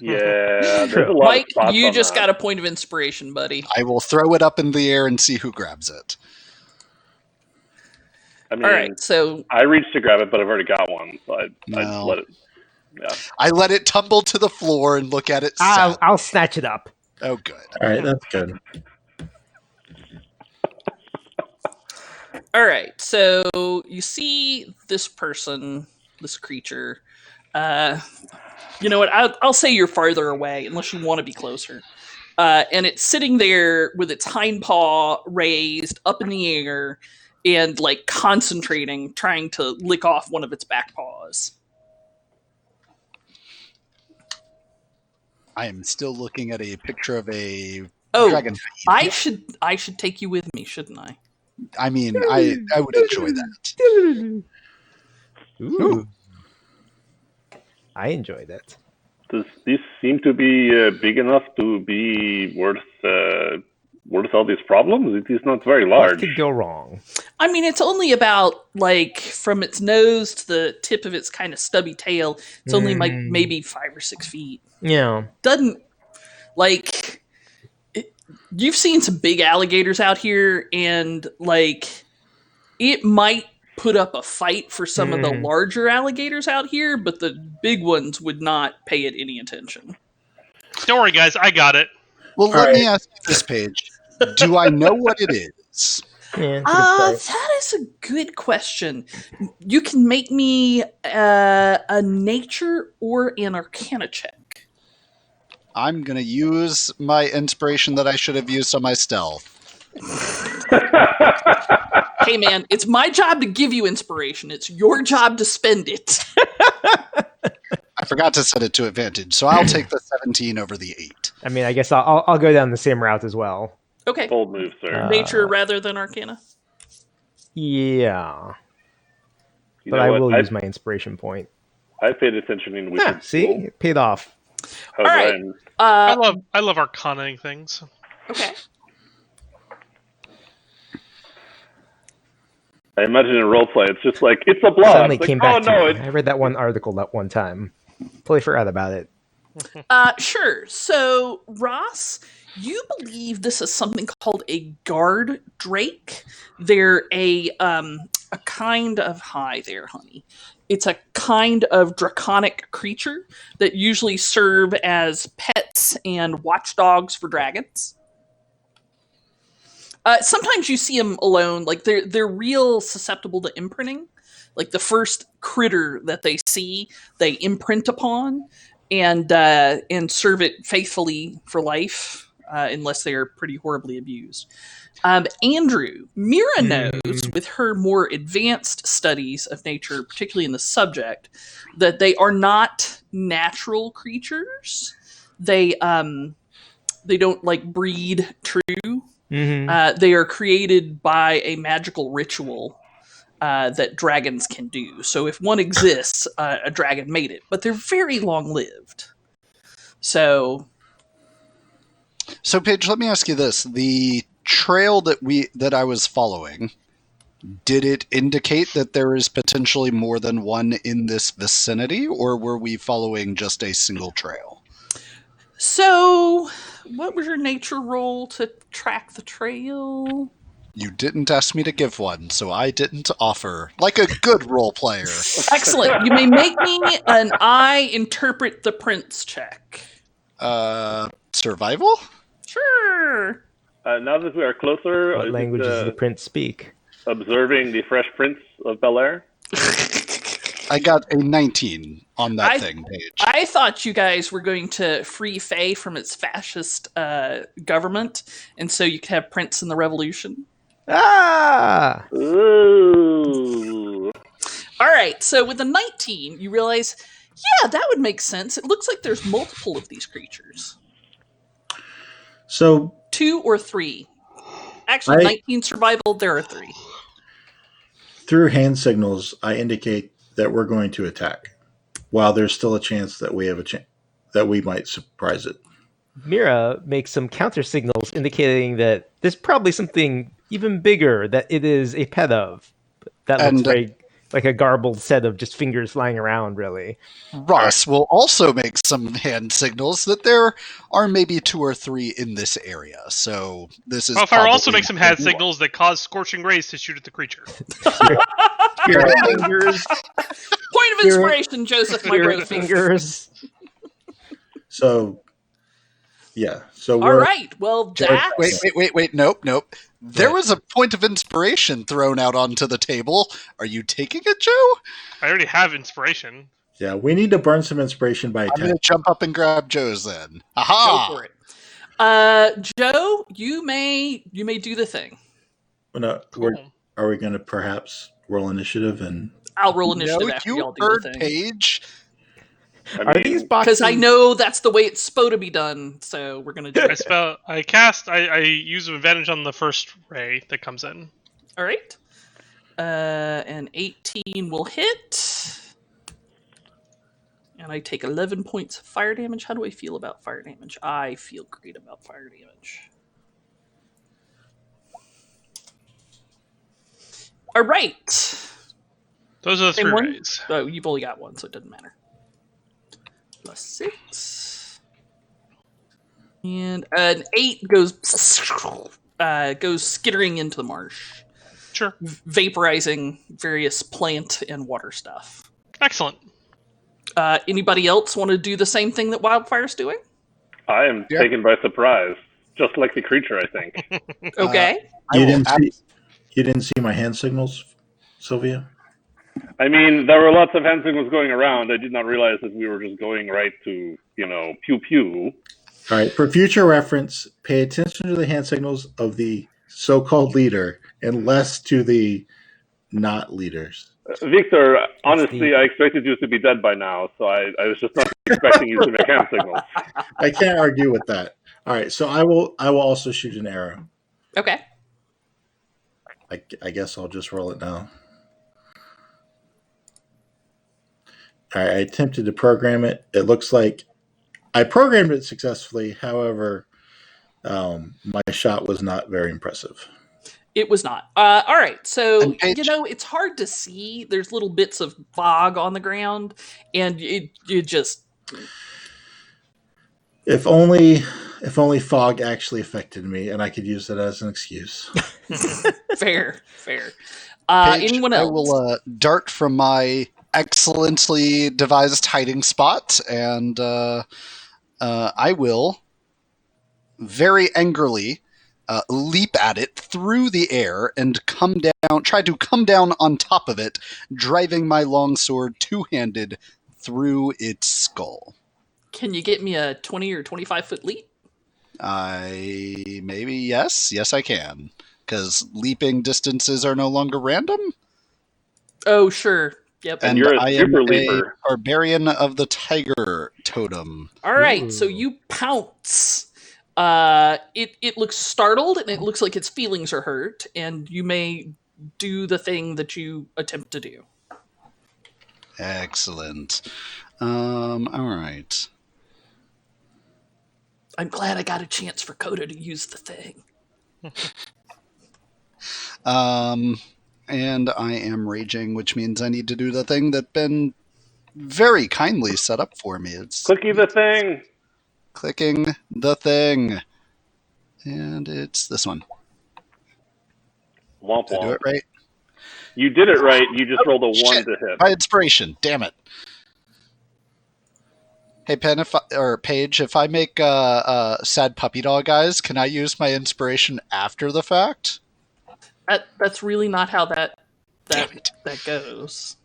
Yeah, there's True. a lot Mike, of spots you on just that. got a point of inspiration, buddy. I will throw it up in the air and see who grabs it. I mean, All right, so I reached to grab it, but I've already got one, so I No. let it. Yeah. I let it tumble to the floor and look at it sad. I'll snatch it up. Oh, good. All right, that's good. all right, so you see this person, this creature. You know what? I'll say you're farther away, unless you want to be closer. And it's sitting there with its hind paw raised up in the air and like concentrating, trying to lick off one of its back paws. I am still looking at a picture of a Oh, dragon. I should take you with me, shouldn't I? I mean, I would enjoy that. Ooh. I enjoy that. Does this seem to be big enough to be worth all these problems? It is not very What large. could go wrong? I mean, it's only about like from its nose to the tip of its kind of stubby tail. It's only like maybe 5 or 6 feet. Yeah. Doesn't like you've seen some big alligators out here, and like it might put up a fight for some of the larger alligators out here, but the big ones would not pay it any attention. Don't worry, guys. I got it. Well, let me ask you this, Paige. Do I know what it is? Yeah. Good start. That is a good question. You can make me a nature or an arcana check. I'm going to use my inspiration that I should have used on my stealth. Hey man, it's my job to give you inspiration. It's your job to spend it. I forgot to set it to advantage, so I'll take the 17 over the 8. I mean, I guess I'll go down the same route as well. Okay. Bold move, sir. Nature rather than arcana. Yeah. You But know I what? will use my inspiration point. I paid attention in Yeah, wizard see? school. It paid off. How's All right. Ryan? I love arcanaing things. Okay. I imagine in roleplay, it's just like, it's a blob. Suddenly It's like, came back oh, to no, me. it's I read that one article that one time. Totally forgot about it. Sure. So, Ross, you believe this is something called a guard drake. They're a kind of hi there, honey. It's a kind of draconic creature that usually serve as pets and watchdogs for dragons. Sometimes you see them alone, like they're real susceptible to imprinting. Like the first critter that they see, they imprint upon and serve it faithfully for life, unless they are pretty horribly abused. Andrew, Mira knows with her more advanced studies of nature, particularly in the subject, that they are not natural creatures. They don't like breed true. They are created by a magical ritual that dragons can do. So if one exists, a dragon made it, but they're very long lived. So Paige, let me ask you this: the trail that I was following, did it indicate that there is potentially more than one in this vicinity, or were we following just a single trail? So, what was your nature roll to track the trail? You didn't ask me to give one, so I didn't offer. Like a good role player. Excellent. You may make me an I interpret the prints check. Survival? Sure. Now that we are closer, What language does the prince speak? observing the Fresh Prince of Bel Air. I got a 19 on that thing, Paige. I thought you guys were going to free Faye from its fascist government, and so you could have Prince in the Revolution. Ah! Ooh. All right, so with the 19, you realize, yeah, that would make sense. It looks like there's multiple of these creatures. So 2 or 3. Actually, 19 survival, there are 3. through hand signals, I indicate that we're going to attack, while there's still a chance that we have that we might surprise it. Mira makes some counter signals indicating that there's probably something even bigger that it is a pet of. That looks very like a garbled set of just fingers flying around, really. Ross will also make some hand signals that there are maybe 2 or 3 in this area. So this is. Fire also makes some hand signals that cause scorching rays to shoot at the creature. Spirit fingers. Point of inspiration, Joseph Spirit fingers. So, yeah. So all right. Well, that's... Wait. Nope. There was a point of inspiration thrown out onto the table. Are you taking it, Joe? I already have inspiration. Yeah, we need to burn some inspiration by I'm attack. going to jump up and grab Joe's then. Aha! Go for it. Joe, you may do the thing. No, Cool. are we going to perhaps roll initiative and? I'll roll initiative No, after you y'all do heard the thing. Paige. Are these boxes? Because I know that's the way it's supposed to be done, so we're gonna do it. I use advantage on the first ray that comes in. All right. An 18 will hit, and I take 11 points of fire damage. How do I feel about fire damage? I feel great about fire damage. All right. Those are the Same 3 one? rays. Oh, you've only got 1, so it doesn't matter. +6. And an 8 goes skittering into the marsh. Sure. Vaporizing various plant and water stuff. Excellent. Anybody else want to do the same thing that Wildfire's doing? I am taken by surprise, just like the creature, I think. Okay. You didn't see my hand signals, Sylvia? I mean, there were lots of hand signals going around. I did not realize that we were just going right to, pew pew. All right. For future reference, pay attention to the hand signals of the so-called leader and less to the not leaders. Victor, honestly, I expected you to be dead by now, so I was just not expecting you to make hand signals. I can't argue with that. All right. So I will also shoot an arrow. Okay. I guess I'll just roll it now. All right, I attempted to program it. It looks like I programmed it successfully. However, my shot was not very impressive. It was not. All right. So, Paige- it's hard to see. There's little bits of fog on the ground, and it just... If only fog actually affected me, and I could use it as an excuse. Fair, fair. Paige, Anyone I else? will dart from my excellently devised hiding spot, and I will very angrily leap at it through the air and try to come down on top of it, driving my longsword two-handed through its skull. Can you get me a 20 or 25-foot leap? Yes, I can. Because leaping distances are no longer random. Oh, sure. Yep. And you're a I super am leaper. a barbarian of the tiger totem. All right, Ooh. so you pounce. It looks startled, and it looks like its feelings are hurt, and you may do the thing that you attempt to do. Excellent. All right. I'm glad I got a chance for Coda to use the thing. And I am raging, which means I need to do the thing that's been very kindly set up for me. It's Clicky the thing. clicking the thing. And it's this one. Womp Did I do womp. it right? You did it right. You just rolled a 1 Shit. to hit. My inspiration. Damn it. Hey, Paige, if I make sad puppy dog eyes, can I use my inspiration after the fact? That's really not how that Damn it. goes.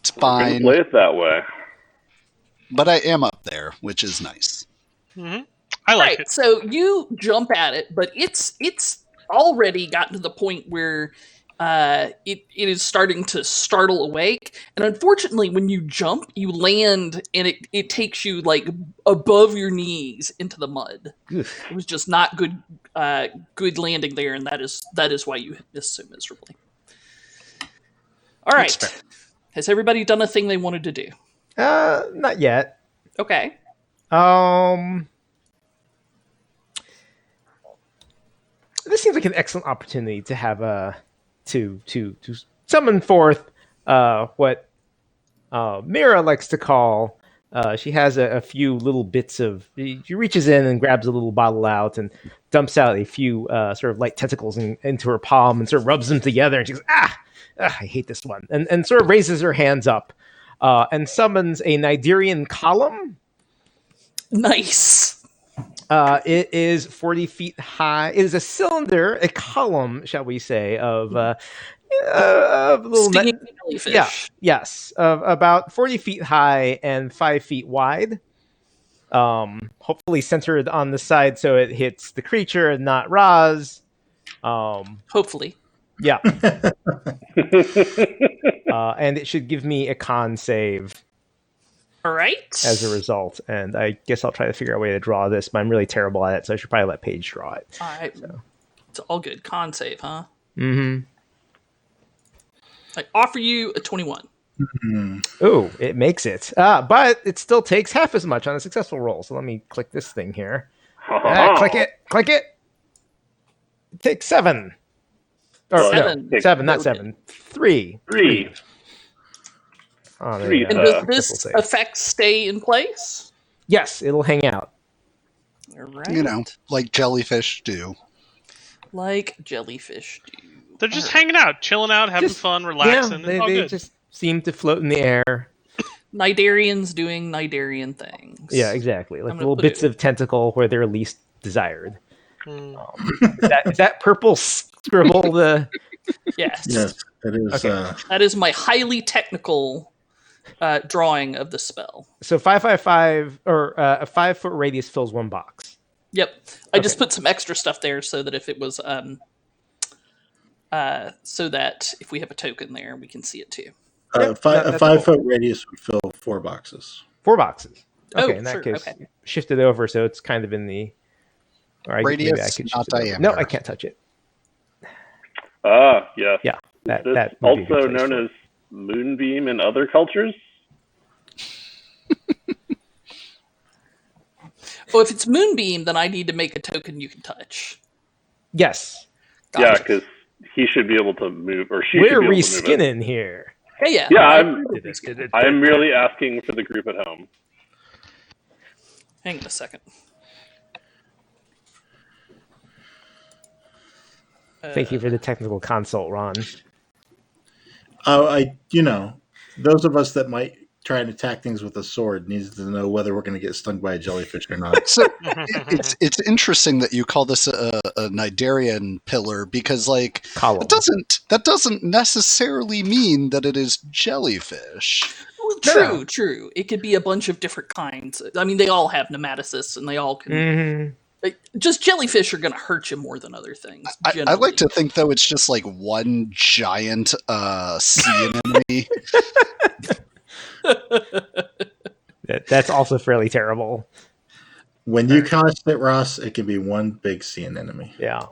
It's We're gonna fine. play it that way. But I am up there, which is nice. Mm-hmm. I like Right, it. so you jump at it, but it's already gotten to the point where it is starting to startle awake. And unfortunately, when you jump, you land, and it takes you like above your knees into the mud. Oof. It was just not good landing there, and that is why you missed so miserably. All right, That's fair. has everybody done a thing they wanted to do? Not yet. Okay. This seems like an excellent opportunity to have to summon forth what Mira likes to call. She has a few little bits of. She reaches in and grabs a little bottle out and dumps out a few sort of light tentacles into her palm and sort of rubs them together. And she goes, I hate this one, and sort of raises her hands up and summons a Nidarian column. Nice. It is 40 feet high. It is a cylinder, a column, shall we say, of little Stinging jellyfish. yeah, yes, of about 40 feet high and 5 feet wide. Hopefully centered on the side so it hits the creature and not Raz. Hopefully. Yeah, and it should give me a con save All right. as a result. And I guess I'll try to figure out a way to draw this, but I'm really terrible at it, so I should probably let Paige draw it. All right. It's all good. Con save, huh? Mm-hmm. I offer you a 21. Ooh, it makes it. But it still takes half as much on a successful roll. So let me click this thing here. Click it. It takes 7. Or, Well, no, Seven. 7, not 7. 3. 3. Oh, there Three. you And go. does Triple this save. effect stay in place? Yes, it'll hang out. All right. You know, like jellyfish do. Like jellyfish do. They're just hanging out, chilling out, having Just- fun, relaxing. Yeah, it's all they good. just seem to float in the air. Nidarians doing Nidarian things. Yeah, exactly. Like I'm gonna little put bits it- of tentacle where they're least desired. Mm. Is that purple scribble the... Yes. Yes, it is. Okay. That is my highly technical drawing of the spell. So 555 or a 5 foot radius fills one box. Yep. I Okay. just put some extra stuff there so that if it was so that if we have a token there, we can see it too. Yeah, A 5 that's cool. foot radius would fill 4 boxes. 4 boxes. Oh, Okay, in that sure, case, okay. shift it over so it's kind of in the. Or maybe Radius, shift not it over. diameter. No, I can't touch it. Yes. Yeah, that This that would be a good also place known for it. as moonbeam in other cultures. Oh, if it's Moonbeam, then I need to make a token you can touch. Yes, Yeah, Gotcha. because he should be able to move, or she we're should be able to move it. reskinning here. Yeah. Yeah, I I'm- agree with this guy. I'm merely asking for the group at home. Hang on a second. Thank you for the technical consult, Ron. Those of us that might try and attack things with a sword needs to know whether we're going to get stung by a jellyfish or not. So it's interesting that you call this a Nidarian pillar because, like, Column. that doesn't necessarily mean that it is jellyfish. Well, true. It could be a bunch of different kinds. I mean, they all have nematocysts, and they all can. Mm-hmm. Just jellyfish are going to hurt you more than other things. I like to think, though, it's just like one giant sea anemone. That's also fairly terrible. When you cast it, Ross, it can be one big sea anemone. Yeah.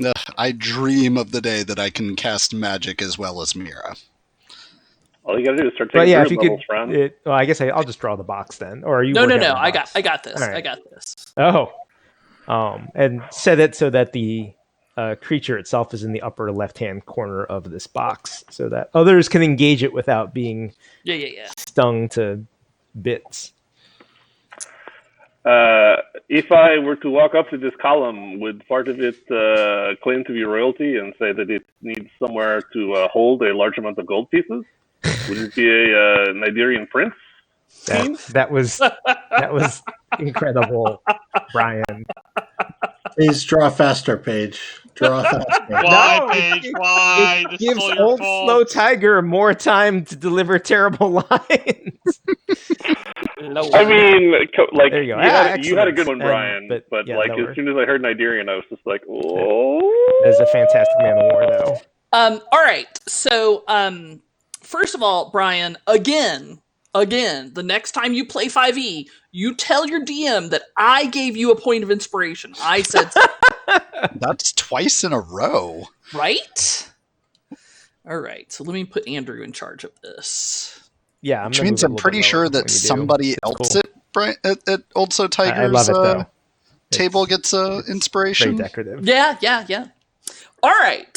Ugh, I dream of the day that I can cast magic as well as Mira. All you gotta do is start But taking yeah, if group you levels, friend. could, well, I guess I'll just draw the box then. Or are you? No. working on the I box? got this. All right. I got this. Oh. And set it so that the creature itself is in the upper left-hand corner of this box, so that others can engage it without being Yeah. stung to bits. If I were to walk up to this column, would part of it claim to be royalty and say that it needs somewhere to hold a large amount of gold pieces? Would it be a Nigerian prince? That was incredible, Brian. Please draw faster, Paige. Draw faster. Why, No, Paige? Why? It This gives is all your old fault. slow tiger more time to deliver terrible lines. Lord. I mean, like There you you, go. you had a Excellent. good one, Brian. But, But yeah, like lower. as soon as I heard Nigerian, I was just like, oh. That is a fantastic man of war, though. All right. So, first of all, Brian, again, the next time you play 5e, you tell your DM that I gave you a point of inspiration. I said so, That's twice in a row. right? All right. So let me put Andrew in charge of this. Yeah, Which means I'm pretty sure that somebody else at Also Tiger's I love it, though. table gets inspiration. Very decorative. Yeah. All right.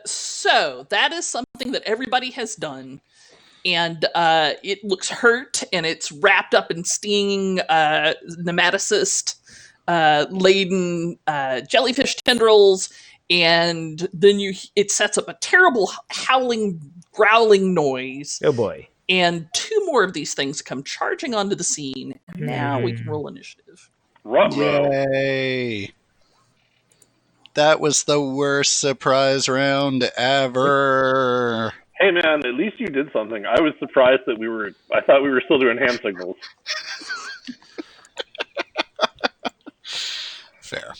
So that is something that everybody has done. And it looks hurt, and it's wrapped up in stinging nematocyst laden jellyfish tendrils, and then it sets up a terrible howling, growling noise. Oh boy. And two more of these things come charging onto the scene. And now we can roll initiative. Ruh-roh. Yay. That was the worst surprise round ever. Hey man, at least you did something. I was surprised that I thought we were still doing hand signals. Fair.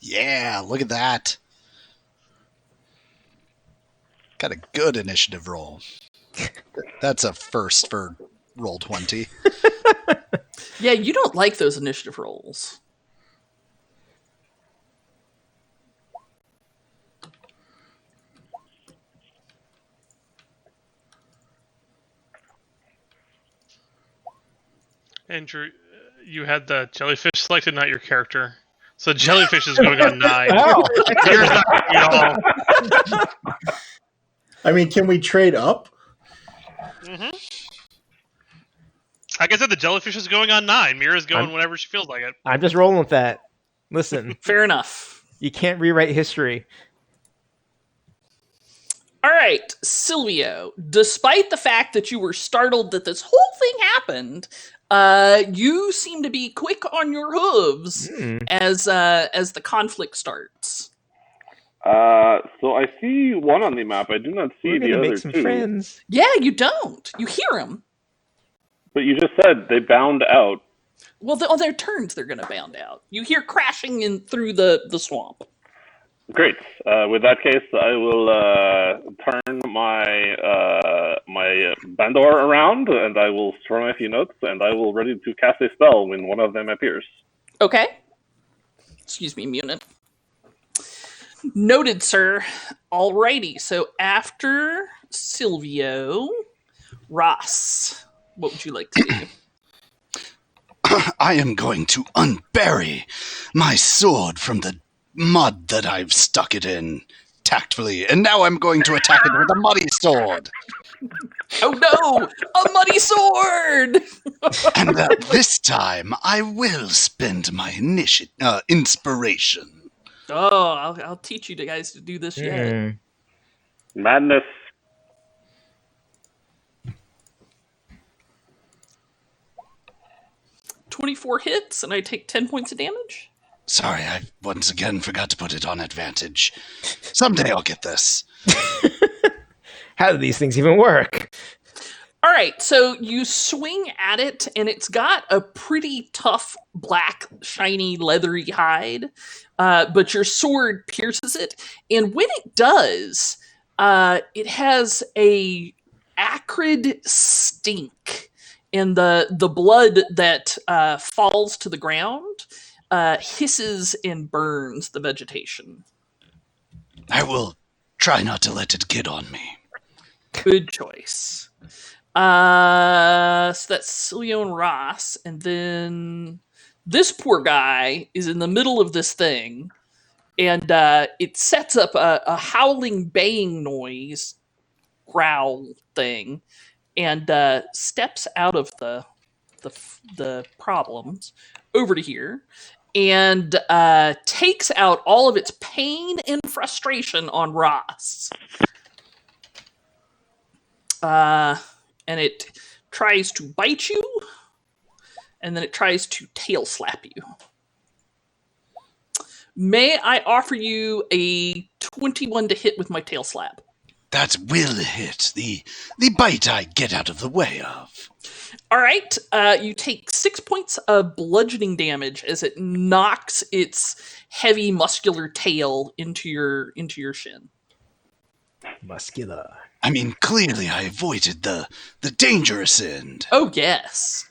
Yeah, look at that. Got a good initiative roll. That's a first for roll 20. Yeah, you don't like those initiative rolls. Andrew, you had the jellyfish selected, not your character. So jellyfish is going on 9. Oh. Yours not going at all. I mean, can we trade up? Mm-hmm. Like I said, the jellyfish is going on 9. Mira's going whenever she feels like it. I'm just rolling with that. Listen, Fair enough. you can't rewrite history. All right, Silvio, despite the fact that you were startled that this whole thing happened, you seem to be quick on your hooves as the conflict starts. So I see one on the map. I do not see We're the gonna other make some two. friends. Yeah, you don't. You hear them. But you just said they bound out. Well, on their turns, they're going to bound out. You hear crashing in through the swamp. Great. With that case, I will turn my bandor around, and I will throw my few notes, and I will ready to cast a spell when one of them appears. Okay. Excuse me, Munin. Noted, sir. Alrighty, so after Silvio, Ross, what would you like to do? I am going to unbury my sword from the mud that I've stuck it in tactfully, and now I'm going to attack it with a muddy sword. Oh no! A muddy sword! And this time, I will spend my inspiration. Oh, I'll teach you guys to do this yet. Mm. Madness. 24 hits, and I take 10 points of damage. Sorry, I once again forgot to put it on advantage. Someday I'll get this. How do these things even work? All right, so you swing at it, and it's got a pretty tough, black, shiny, leathery hide, but your sword pierces it, and when it does, it has a acrid stink, and the blood that falls to the ground hisses and burns the vegetation. I will try not to let it get on me. Good choice. So that's Cilio and Ross, and then this poor guy is in the middle of this thing, and it sets up a howling, baying noise, growl thing, and steps out of the problems over to here, and takes out all of its pain and frustration on Ross. And it tries to bite you, and then it tries to tail slap you. May I offer you a 21 to hit with my tail slap? That will hit the bite I get out of the way of. All right, you take 6 points of bludgeoning damage as it knocks its heavy, muscular tail into your shin. Muscular. I mean, clearly I avoided the dangerous end. Oh yes,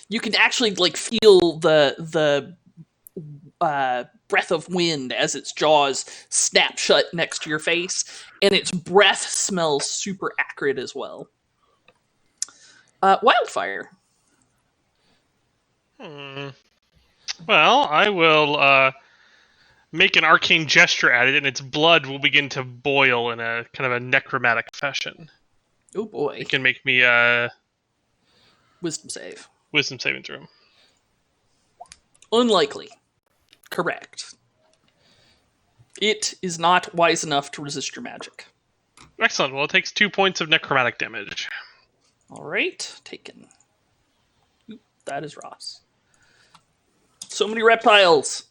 you can actually feel the breath of wind as its jaws snap shut next to your face, and its breath smells super acrid as well. Wildfire. Well, I will make an arcane gesture at it, and its blood will begin to boil in a kind of a necromantic fashion. Oh boy. It can make me a Wisdom save. wisdom saving throw. Unlikely. Correct. It is not wise enough to resist your magic. Excellent. Well, it takes 2 points of necromantic damage. All right, taken. Oop, that is Ross. So many reptiles.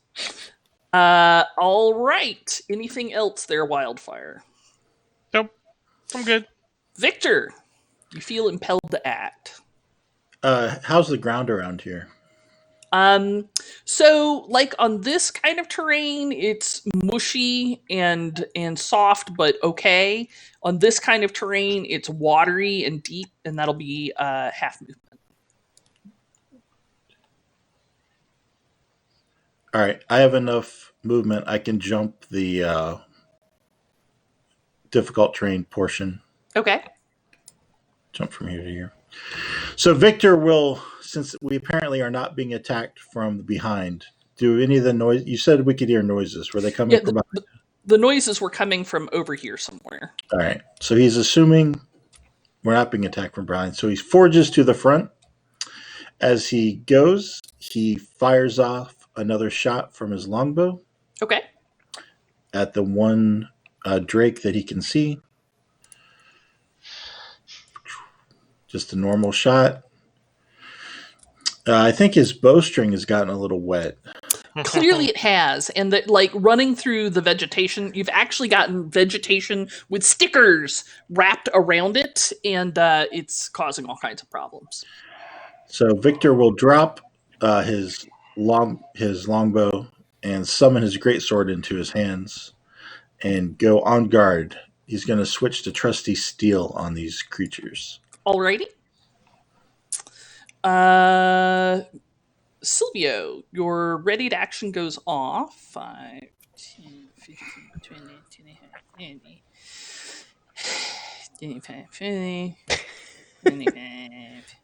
All right. Anything else there, Wildfire? Nope. I'm good. Victor, you feel impelled to act. How's the ground around here? So on this kind of terrain, it's mushy and soft, but okay. On this kind of terrain, it's watery and deep, and that'll be half movement. All right, I have enough movement. I can jump the difficult terrain portion. Okay. Jump from here to here. So Victor will, since we apparently are not being attacked from behind, do any of the noise? You said we could hear noises. Were they coming from behind? The noises were coming from over here somewhere. All right. So he's assuming we're not being attacked from behind. So he forges to the front. As he goes, he fires off another shot from his longbow Okay. at the one drake that he can see. Just a normal shot. I think his bowstring has gotten a little wet. Clearly it has, and that running through the vegetation, you've actually gotten vegetation with stickers wrapped around it, and it's causing all kinds of problems. So Victor will drop his longbow and summon his greatsword into his hands and go on guard. He's going to switch to trusty steel on these creatures. Alrighty. Silvio, your ready to action goes off. 5, 10, 15, 20, 25, 30, 25, 50, 25,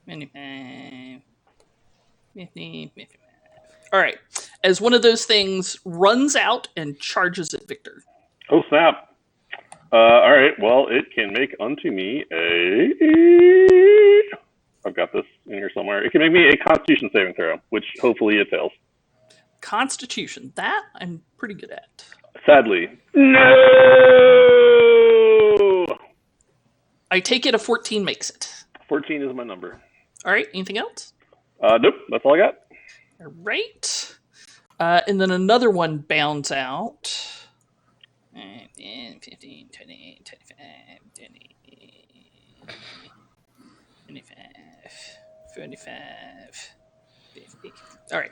25, All right. As one of those things runs out and charges at Victor. Oh, snap. All right. Well, it can make unto me a. I've got this in here somewhere. It can make me a Constitution saving throw, which hopefully it fails. Constitution. That I'm pretty good at. Sadly, no. I take it a 14 makes it. 14 is my number. All right. Anything else? Nope. That's all I got. All right. And then another one bounds out. 15, 20, 25, 20, 25, 45, 50. All right.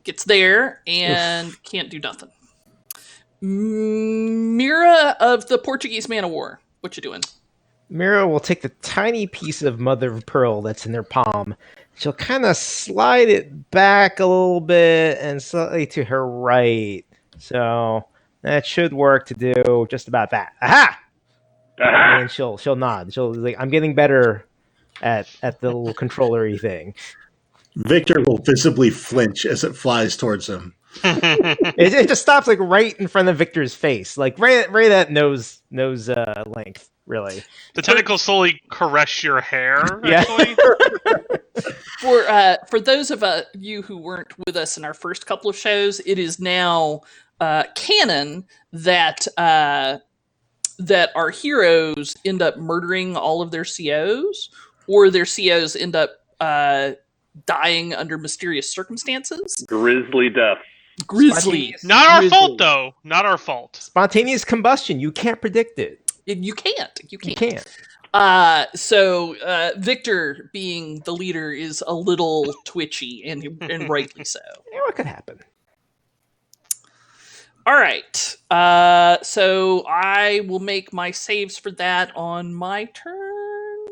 Gets there and can't do nothing. Mira of the Portuguese Man of War. What you doing? Mira will take the tiny piece of mother of pearl that's in her palm. She'll kind of slide it back a little bit and slightly to her right. So that should work to do just about that. Aha! Aha! And she'll nod. She'll like, I'm getting better at the little controller-y thing. Victor will visibly flinch as it flies towards him. It just stops like right in front of Victor's face, like right at nose length. Really, The tentacles slowly caress your hair. Yeah. Actually, For those of you who weren't with us in our first couple of shows, it is now canon that that our heroes end up murdering all of their COs, or their COs end up dying under mysterious circumstances. Grisly death. Grisly. not our Grisly. fault though. Not our fault. spontaneous combustion. You can't predict it. You can't. You You can't. can't. So Victor, being the leader, is a little twitchy, and rightly so. Yeah, what could happen? All right. So I will make my saves for that on my turn.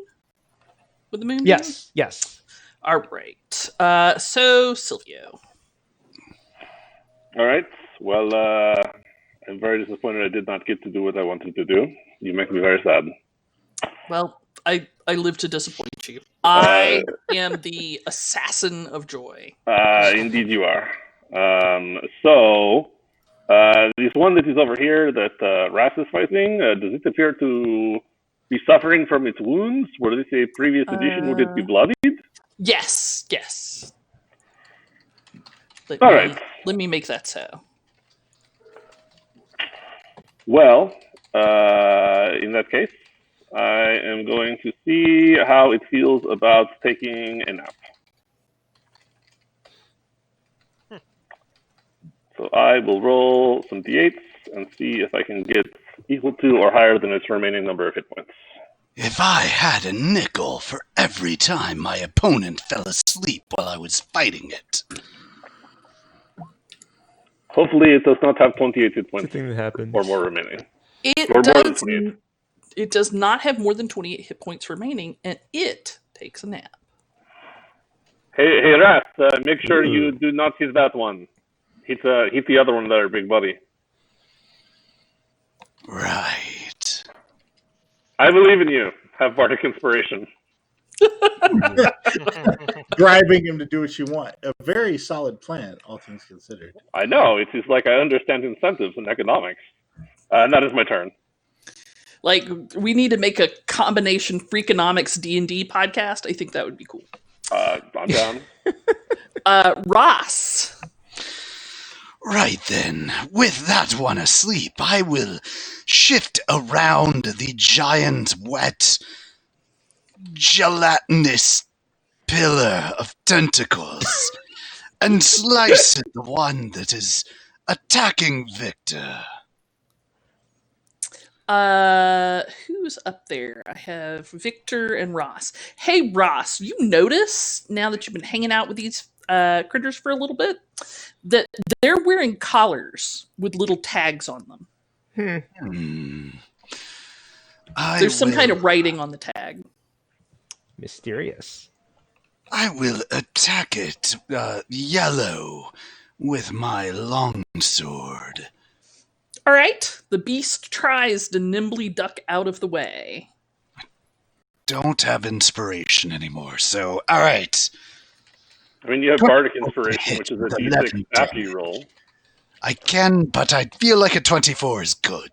With the moon. Yes. All right. So Silvio. All right. Well, I'm very disappointed I did not get to do what I wanted to do. You make me very sad. Well, I live to disappoint you. I am the assassin of joy. Indeed you are. So, this one that is over here that Ras is fighting, does it appear to be suffering from its wounds? Were this a previous edition? Would it be bloodied? Yes. All right. Let me make that so. Well, in that case, I am going to see how it feels about taking a nap. So I will roll some d8s and see if I can get equal to or higher than its remaining number of hit points. If I had a nickel for every time my opponent fell asleep while I was fighting it. Hopefully it does not have 28 hit points Good thing that happened. or more remaining. It Or more than does. 28. It does not have more than 28 hit points remaining, and it takes a nap. Hey, Ras, make sure you do not hit that one. Hit the other one there, big buddy. Right. I believe in you. Have Bardic Inspiration. Driving him to do what you want. A very solid plan, all things considered. I know. It is like I understand incentives and economics. And that is my turn. Like, we need to make a combination Freakonomics D&D podcast. I think that would be cool. I'm down. Ross. Right then, with that one asleep, I will shift around the giant, wet, gelatinous pillar of tentacles and slice at the one that is attacking Victor. Who's up there? I have Victor and Ross. Hey, Ross, you notice now that you've been hanging out with these critters for a little bit that they're wearing collars with little tags on them. There's some kind of writing on the tag. Mysterious. I will attack it yellow with my longsword. All right. The beast tries to nimbly duck out of the way. Don't have inspiration anymore, so all right. I mean, you have Bardic Hit Inspiration, which is a with D6 11 after you roll. I can, but I feel like a 24 is good.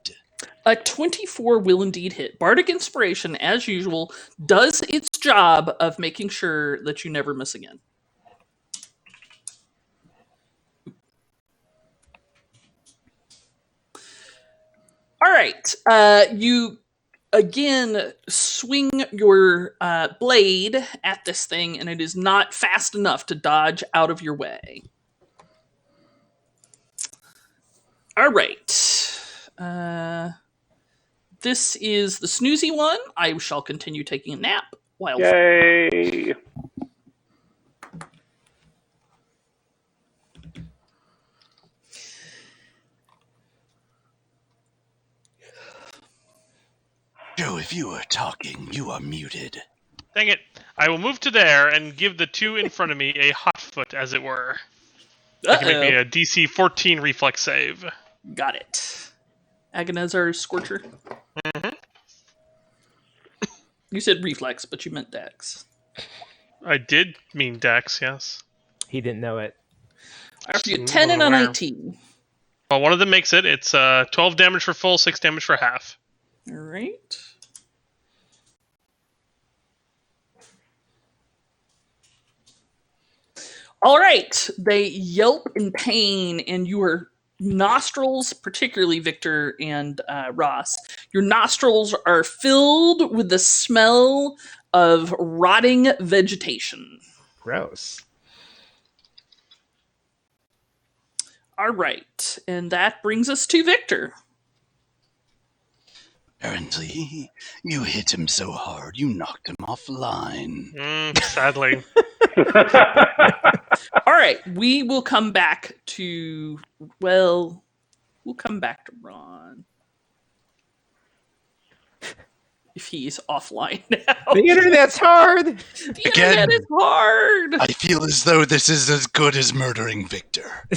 A 24 will indeed hit. Bardic Inspiration, as usual, does its job of making sure that you never miss again. All right. You again swing your blade at this thing, and it is not fast enough to dodge out of your way. All right. This is the snoozy one. I shall continue taking a nap while. Yay! Joe, if you are talking, you are muted. Dang it. I will move to there and give the two in front of me a hot foot, as it were. They can make me a DC 14 reflex save. Got it. Agonizar Scorcher. Mm-hmm. You said reflex, but you meant dex. I did mean Dex, yes. He didn't know it. After you 10 and a 19. Well, one of them makes it. It's 12 damage for full, 6 damage for half. All right. All right. They yelp in pain, and your nostrils, particularly Victor and Ross, your nostrils are filled with the smell of rotting vegetation. Gross. All right. And that brings us to Victor. Apparently, you hit him so hard you knocked him offline. Sadly. All right, we will come back to, well, we'll come back to Ron. If he's offline now. The internet's hard. The Again. internet is hard. I feel as though this is as good as murdering Victor.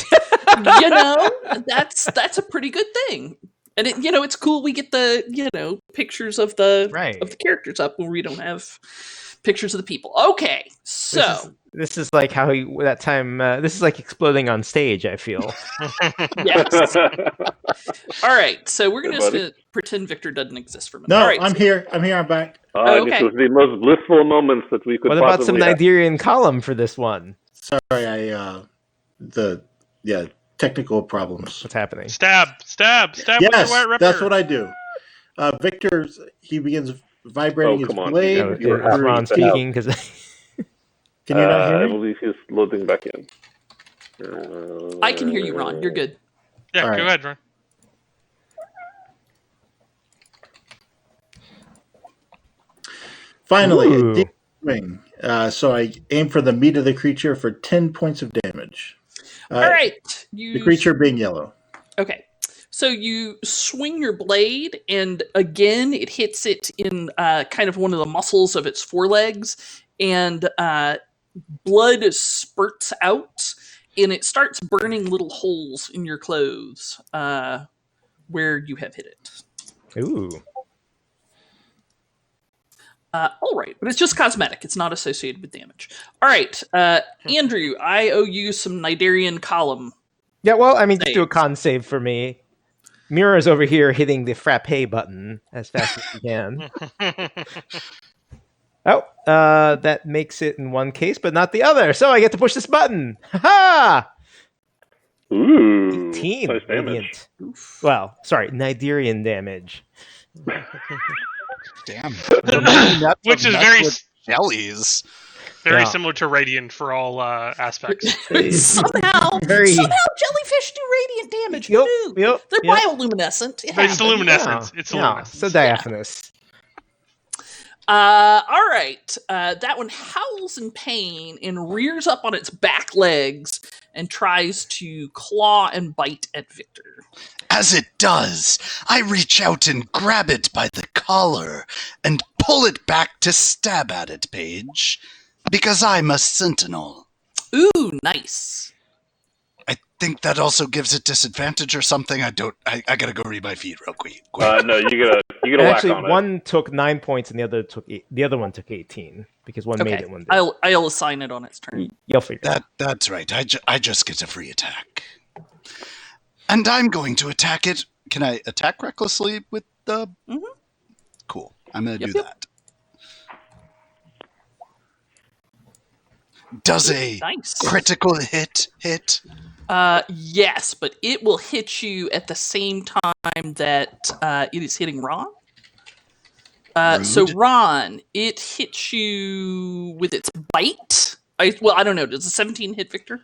You know, that's a pretty good thing. And it, you know, it's cool we get the, you know, pictures of the of the characters up where we don't have pictures of the people. Okay, so this is like how he that time. This is like exploding on stage. I feel. yes. All right, so we're Hey, gonna pretend Victor doesn't exist for a minute. No, All right, I'm here. I'm back. Okay. This was the most blissful moments that we could What about some possibly have. Nigerian column for this one? Sorry, technical problems. What's happening? Stab with your Yes, White Ripper. that's what I do. Victor, he begins vibrating Oh, come his on. blade. Oh, You're is happy Ron to speaking? Because Can you not I hear me? believe he's loading back in. I can hear you, Ron. You're good. Yeah, All go right. ahead, Ron. Finally, Ooh. a deep swing. So I aim for the meat of the creature for 10 points of damage. All right, The creature being yellow. Okay, so you swing your blade, and again, it hits it in kind of one of the muscles of its forelegs, and blood spurts out, and it starts burning little holes in your clothes where you have hit it. ooh, All right, but it's just cosmetic. It's not associated with damage. All right, Andrew, I owe you some Nidarian column. yeah. Well, I mean, just do a Saves. con save for me. Mira's over here hitting the frappe button as fast as she can. Oh, that makes it in one case, but not the other. So I get to push this button. Ha! Ooh, 18 nice damage. radiant. Well, sorry, Nidarian damage. Damn. Which is very jellies. very Yeah. similar to Radiant for all aspects. somehow Very- jellyfish do radiant damage. Who Yep, knew? yep, They're yep. bioluminescent. It But it's the happens. luminescence. It's the Yeah, luminescence. so diaphanous. All right. That one howls in pain and rears up on its back legs and tries to claw and bite at Victor. As it does, I reach out and grab it by the collar and pull it back to stab at it, Paige. Because I'm a sentinel. Ooh, nice. think that also gives it disadvantage or something. I gotta go read my feed real quick. No, you gotta whack Actually, on it. one took 9 points and the other one took 18 because one made Okay, it, one did. I'll assign it on its turn. You'll figure it out. That's right. I just get a free attack. And I'm going to attack it. Can I attack recklessly with the... Mhm. Cool. I'm going to do Yep. that. Does a Nice. critical hit? Yes, but it will hit you at the same time that it is hitting Ron. So Rude. Ron, it hits you with its bite. I don't know. Does a 17 hit Victor?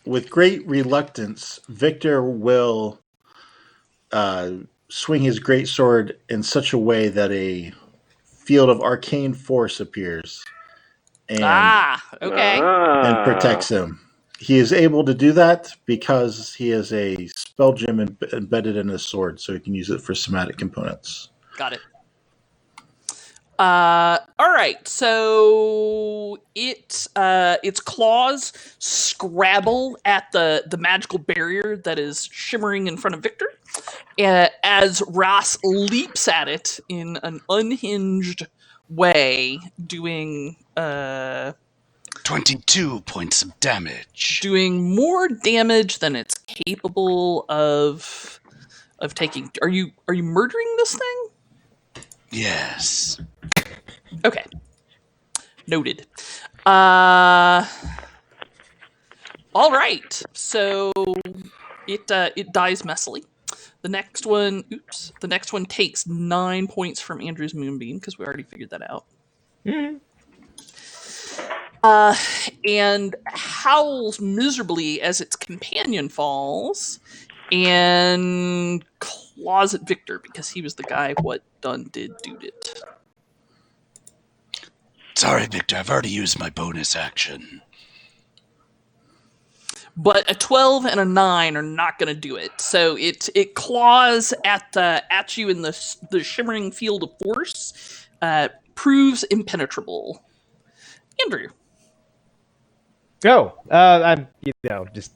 With great reluctance, Victor will swing his great sword in such a way that a field of arcane force appears and Okay. and protects him. He is able to do that because he has a spell gem embedded in his sword, so he can use it for somatic components. Got it. All right. So its claws scrabble at the magical barrier that is shimmering in front of Victor, as Ross leaps at it in an unhinged way, doing 22 points of damage. doing more damage than it's capable of taking. Are you murdering this thing? Yes. Okay. Noted. All right. So it dies messily. The next one takes 9 points from Andrew's moonbeam because we already figured that out. And howls miserably as its companion falls and claws at Victor because he was the guy what done did it. Sorry, Victor. I've already used my bonus action. But a 12 and a 9 are not going to do it. So it claws at you in the shimmering field of force, proves impenetrable. Andrew. I'm just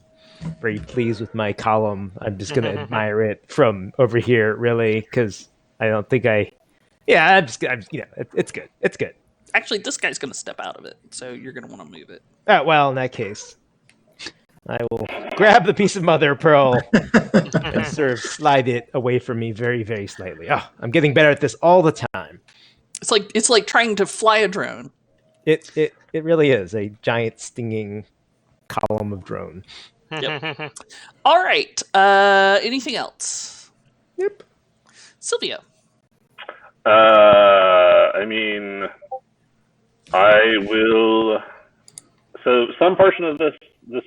very pleased with my column. I'm just gonna admire it from over here, really, because I don't think it's good. It's good. Actually, this guy's going to step out of it, so you're going to want to move it. Well, in that case, I will grab the piece of mother of pearl and sort of slide it away from me very, very slightly. Oh, I'm getting better at this all the time. It's like trying to fly a drone. It really is a giant stinging column of drone. Yep. All right. Anything else? Yep. Sylvia. I mean, I will. So some portion of this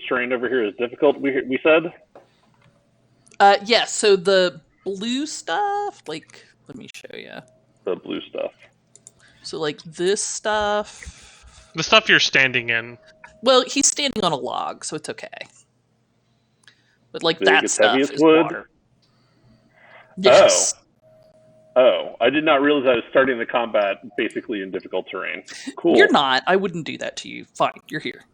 terrain over here is difficult. We said. Yes. So the blue stuff, like, let me show you. The blue stuff. So like this stuff. The stuff you're standing in. Well, he's standing on a log, so it's okay. But like Big that as stuff heavy as is wood? water. Yes. Oh, I did not realize I was starting the combat basically in difficult terrain. Cool. You're not. I wouldn't do that to you. Fine. You're here.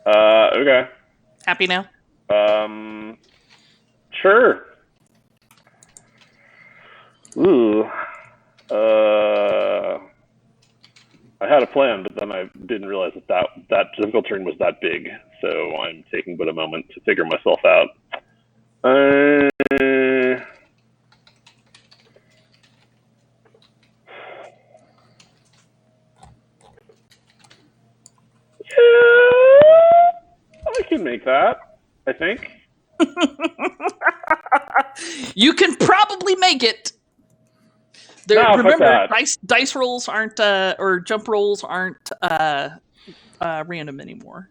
Okay. Happy now? Sure. Ooh. I had a plan, but then I didn't realize that difficult terrain was that big. So I'm taking but a moment to figure myself out. I can make that, I think. You can probably make it. No, remember, fuck dice rolls aren't or jump rolls aren't random anymore.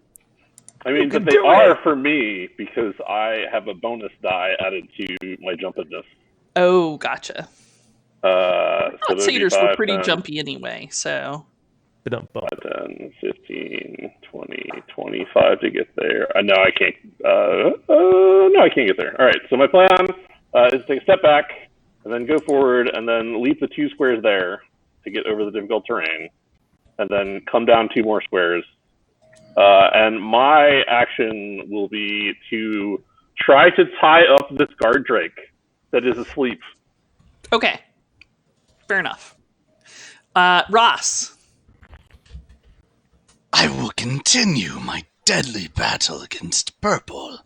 I mean, but they are for me because I have a bonus die added to my jumpedness. Oh, gotcha. So Satyrs were pretty jumpy anyway, so. 10, 15, 20, 25 to get there. No, I can't. No, I can't get there. All right, so my plan is to take a step back and then go forward and then leap the 2 squares there to get over the difficult terrain, and then come down 2 more squares And my action will be to try to tie up this guard drake that is asleep. Okay. Fair enough. Ross. I will continue my deadly battle against purple.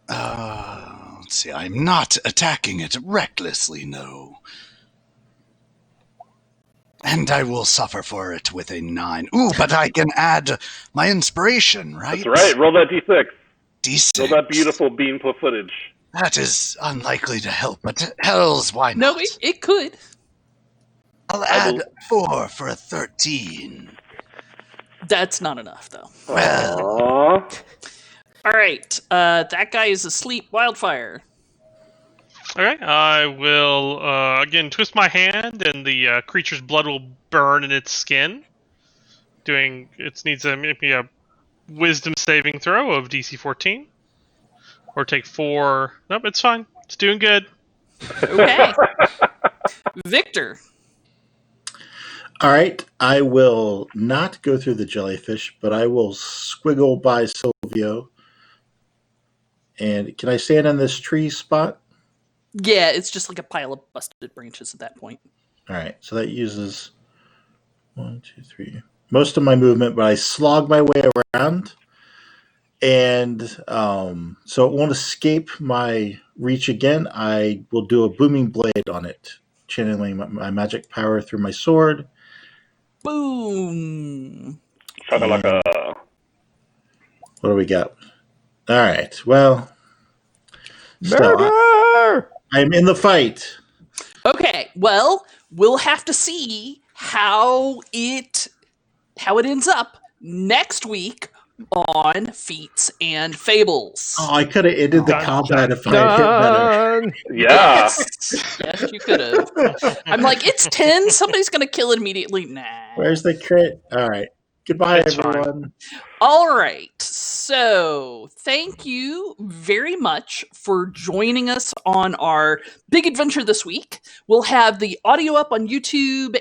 Let's see, I'm not attacking it recklessly, no. And I will suffer for it with a 9. Ooh, but I can add my inspiration, right? That's right. Roll that d6. D6. Roll that beautiful beam footage. That is unlikely to help, but hells, why not? No, it could. I'll add 4 for a 13. That's not enough, though. Well, Aww. All right. That guy is asleep. Wildfire. Okay, I will again twist my hand, and the creature's blood will burn in its skin. It needs maybe a wisdom saving throw of DC 14, or take 4. Nope, it's fine. It's doing good. Okay. Victor. All right, I will not go through the jellyfish, but I will squiggle by Silvio. And can I stand on this tree spot? Yeah, it's just like a pile of busted branches at that point. All right, so that uses 1, 2, 3, most of my movement, but I slog my way around, and so it won't escape my reach again. I will do a booming blade on it, channeling my magic power through my sword. Boom. Shakalaka. What do we got? All right, well, Murder! I'm in the fight. Okay, well, we'll have to see how it ends up next week on Feats and Fables. Oh, I could have ended the Dun, combat dun, if I had hit better. Done. Yeah. Yes, you could have. I'm like, it's 10. Somebody's going to kill it immediately. Nah. Where's the crit? All right. Goodbye, It's fine. everyone. All right. So, thank you very much for joining us on our big adventure this week. We'll have the audio up on YouTube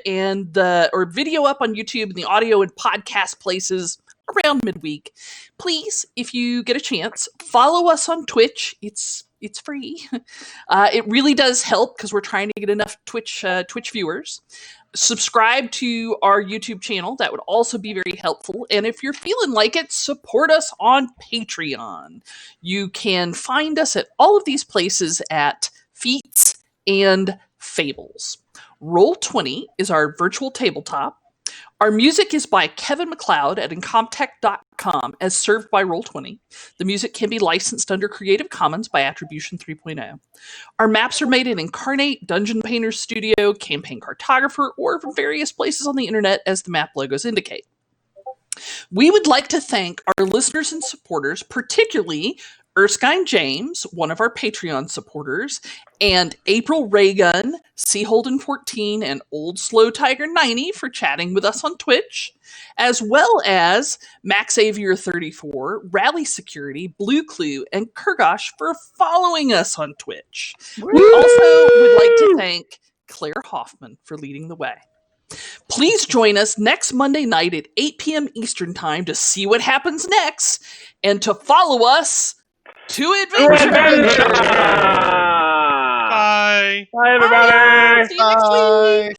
or video up on YouTube and the audio and podcast places around midweek. Please, if you get a chance, follow us on Twitch. It's free. It really does help because we're trying to get enough Twitch viewers. Subscribe to our YouTube channel. That would also be very helpful. And if you're feeling like it, support us on Patreon. You can find us at all of these places at Feats and Fables. Roll20 is our virtual tabletop. Our music is by Kevin MacLeod at Incomptech.com, as served by Roll20. The music can be licensed under Creative Commons by Attribution 3.0. Our maps are made in Incarnate, Dungeon Painter Studio, Campaign Cartographer, or from various places on the internet as the map logos indicate. We would like to thank our listeners and supporters, particularly Erskine James, one of our Patreon supporters, and April Raygun, Seaholden14, and Old Slow Tiger 90 for chatting with us on Twitch, as well as Max Avier 34, Rally Security, Blue Clue, and Kurgosh for following us on Twitch. We also would like to thank Claire Hoffman for leading the way. Please join us next Monday night at 8 p.m. Eastern Time to see what happens next and to follow us to adventure. Adventure! Bye. Bye, everybody. See you next week.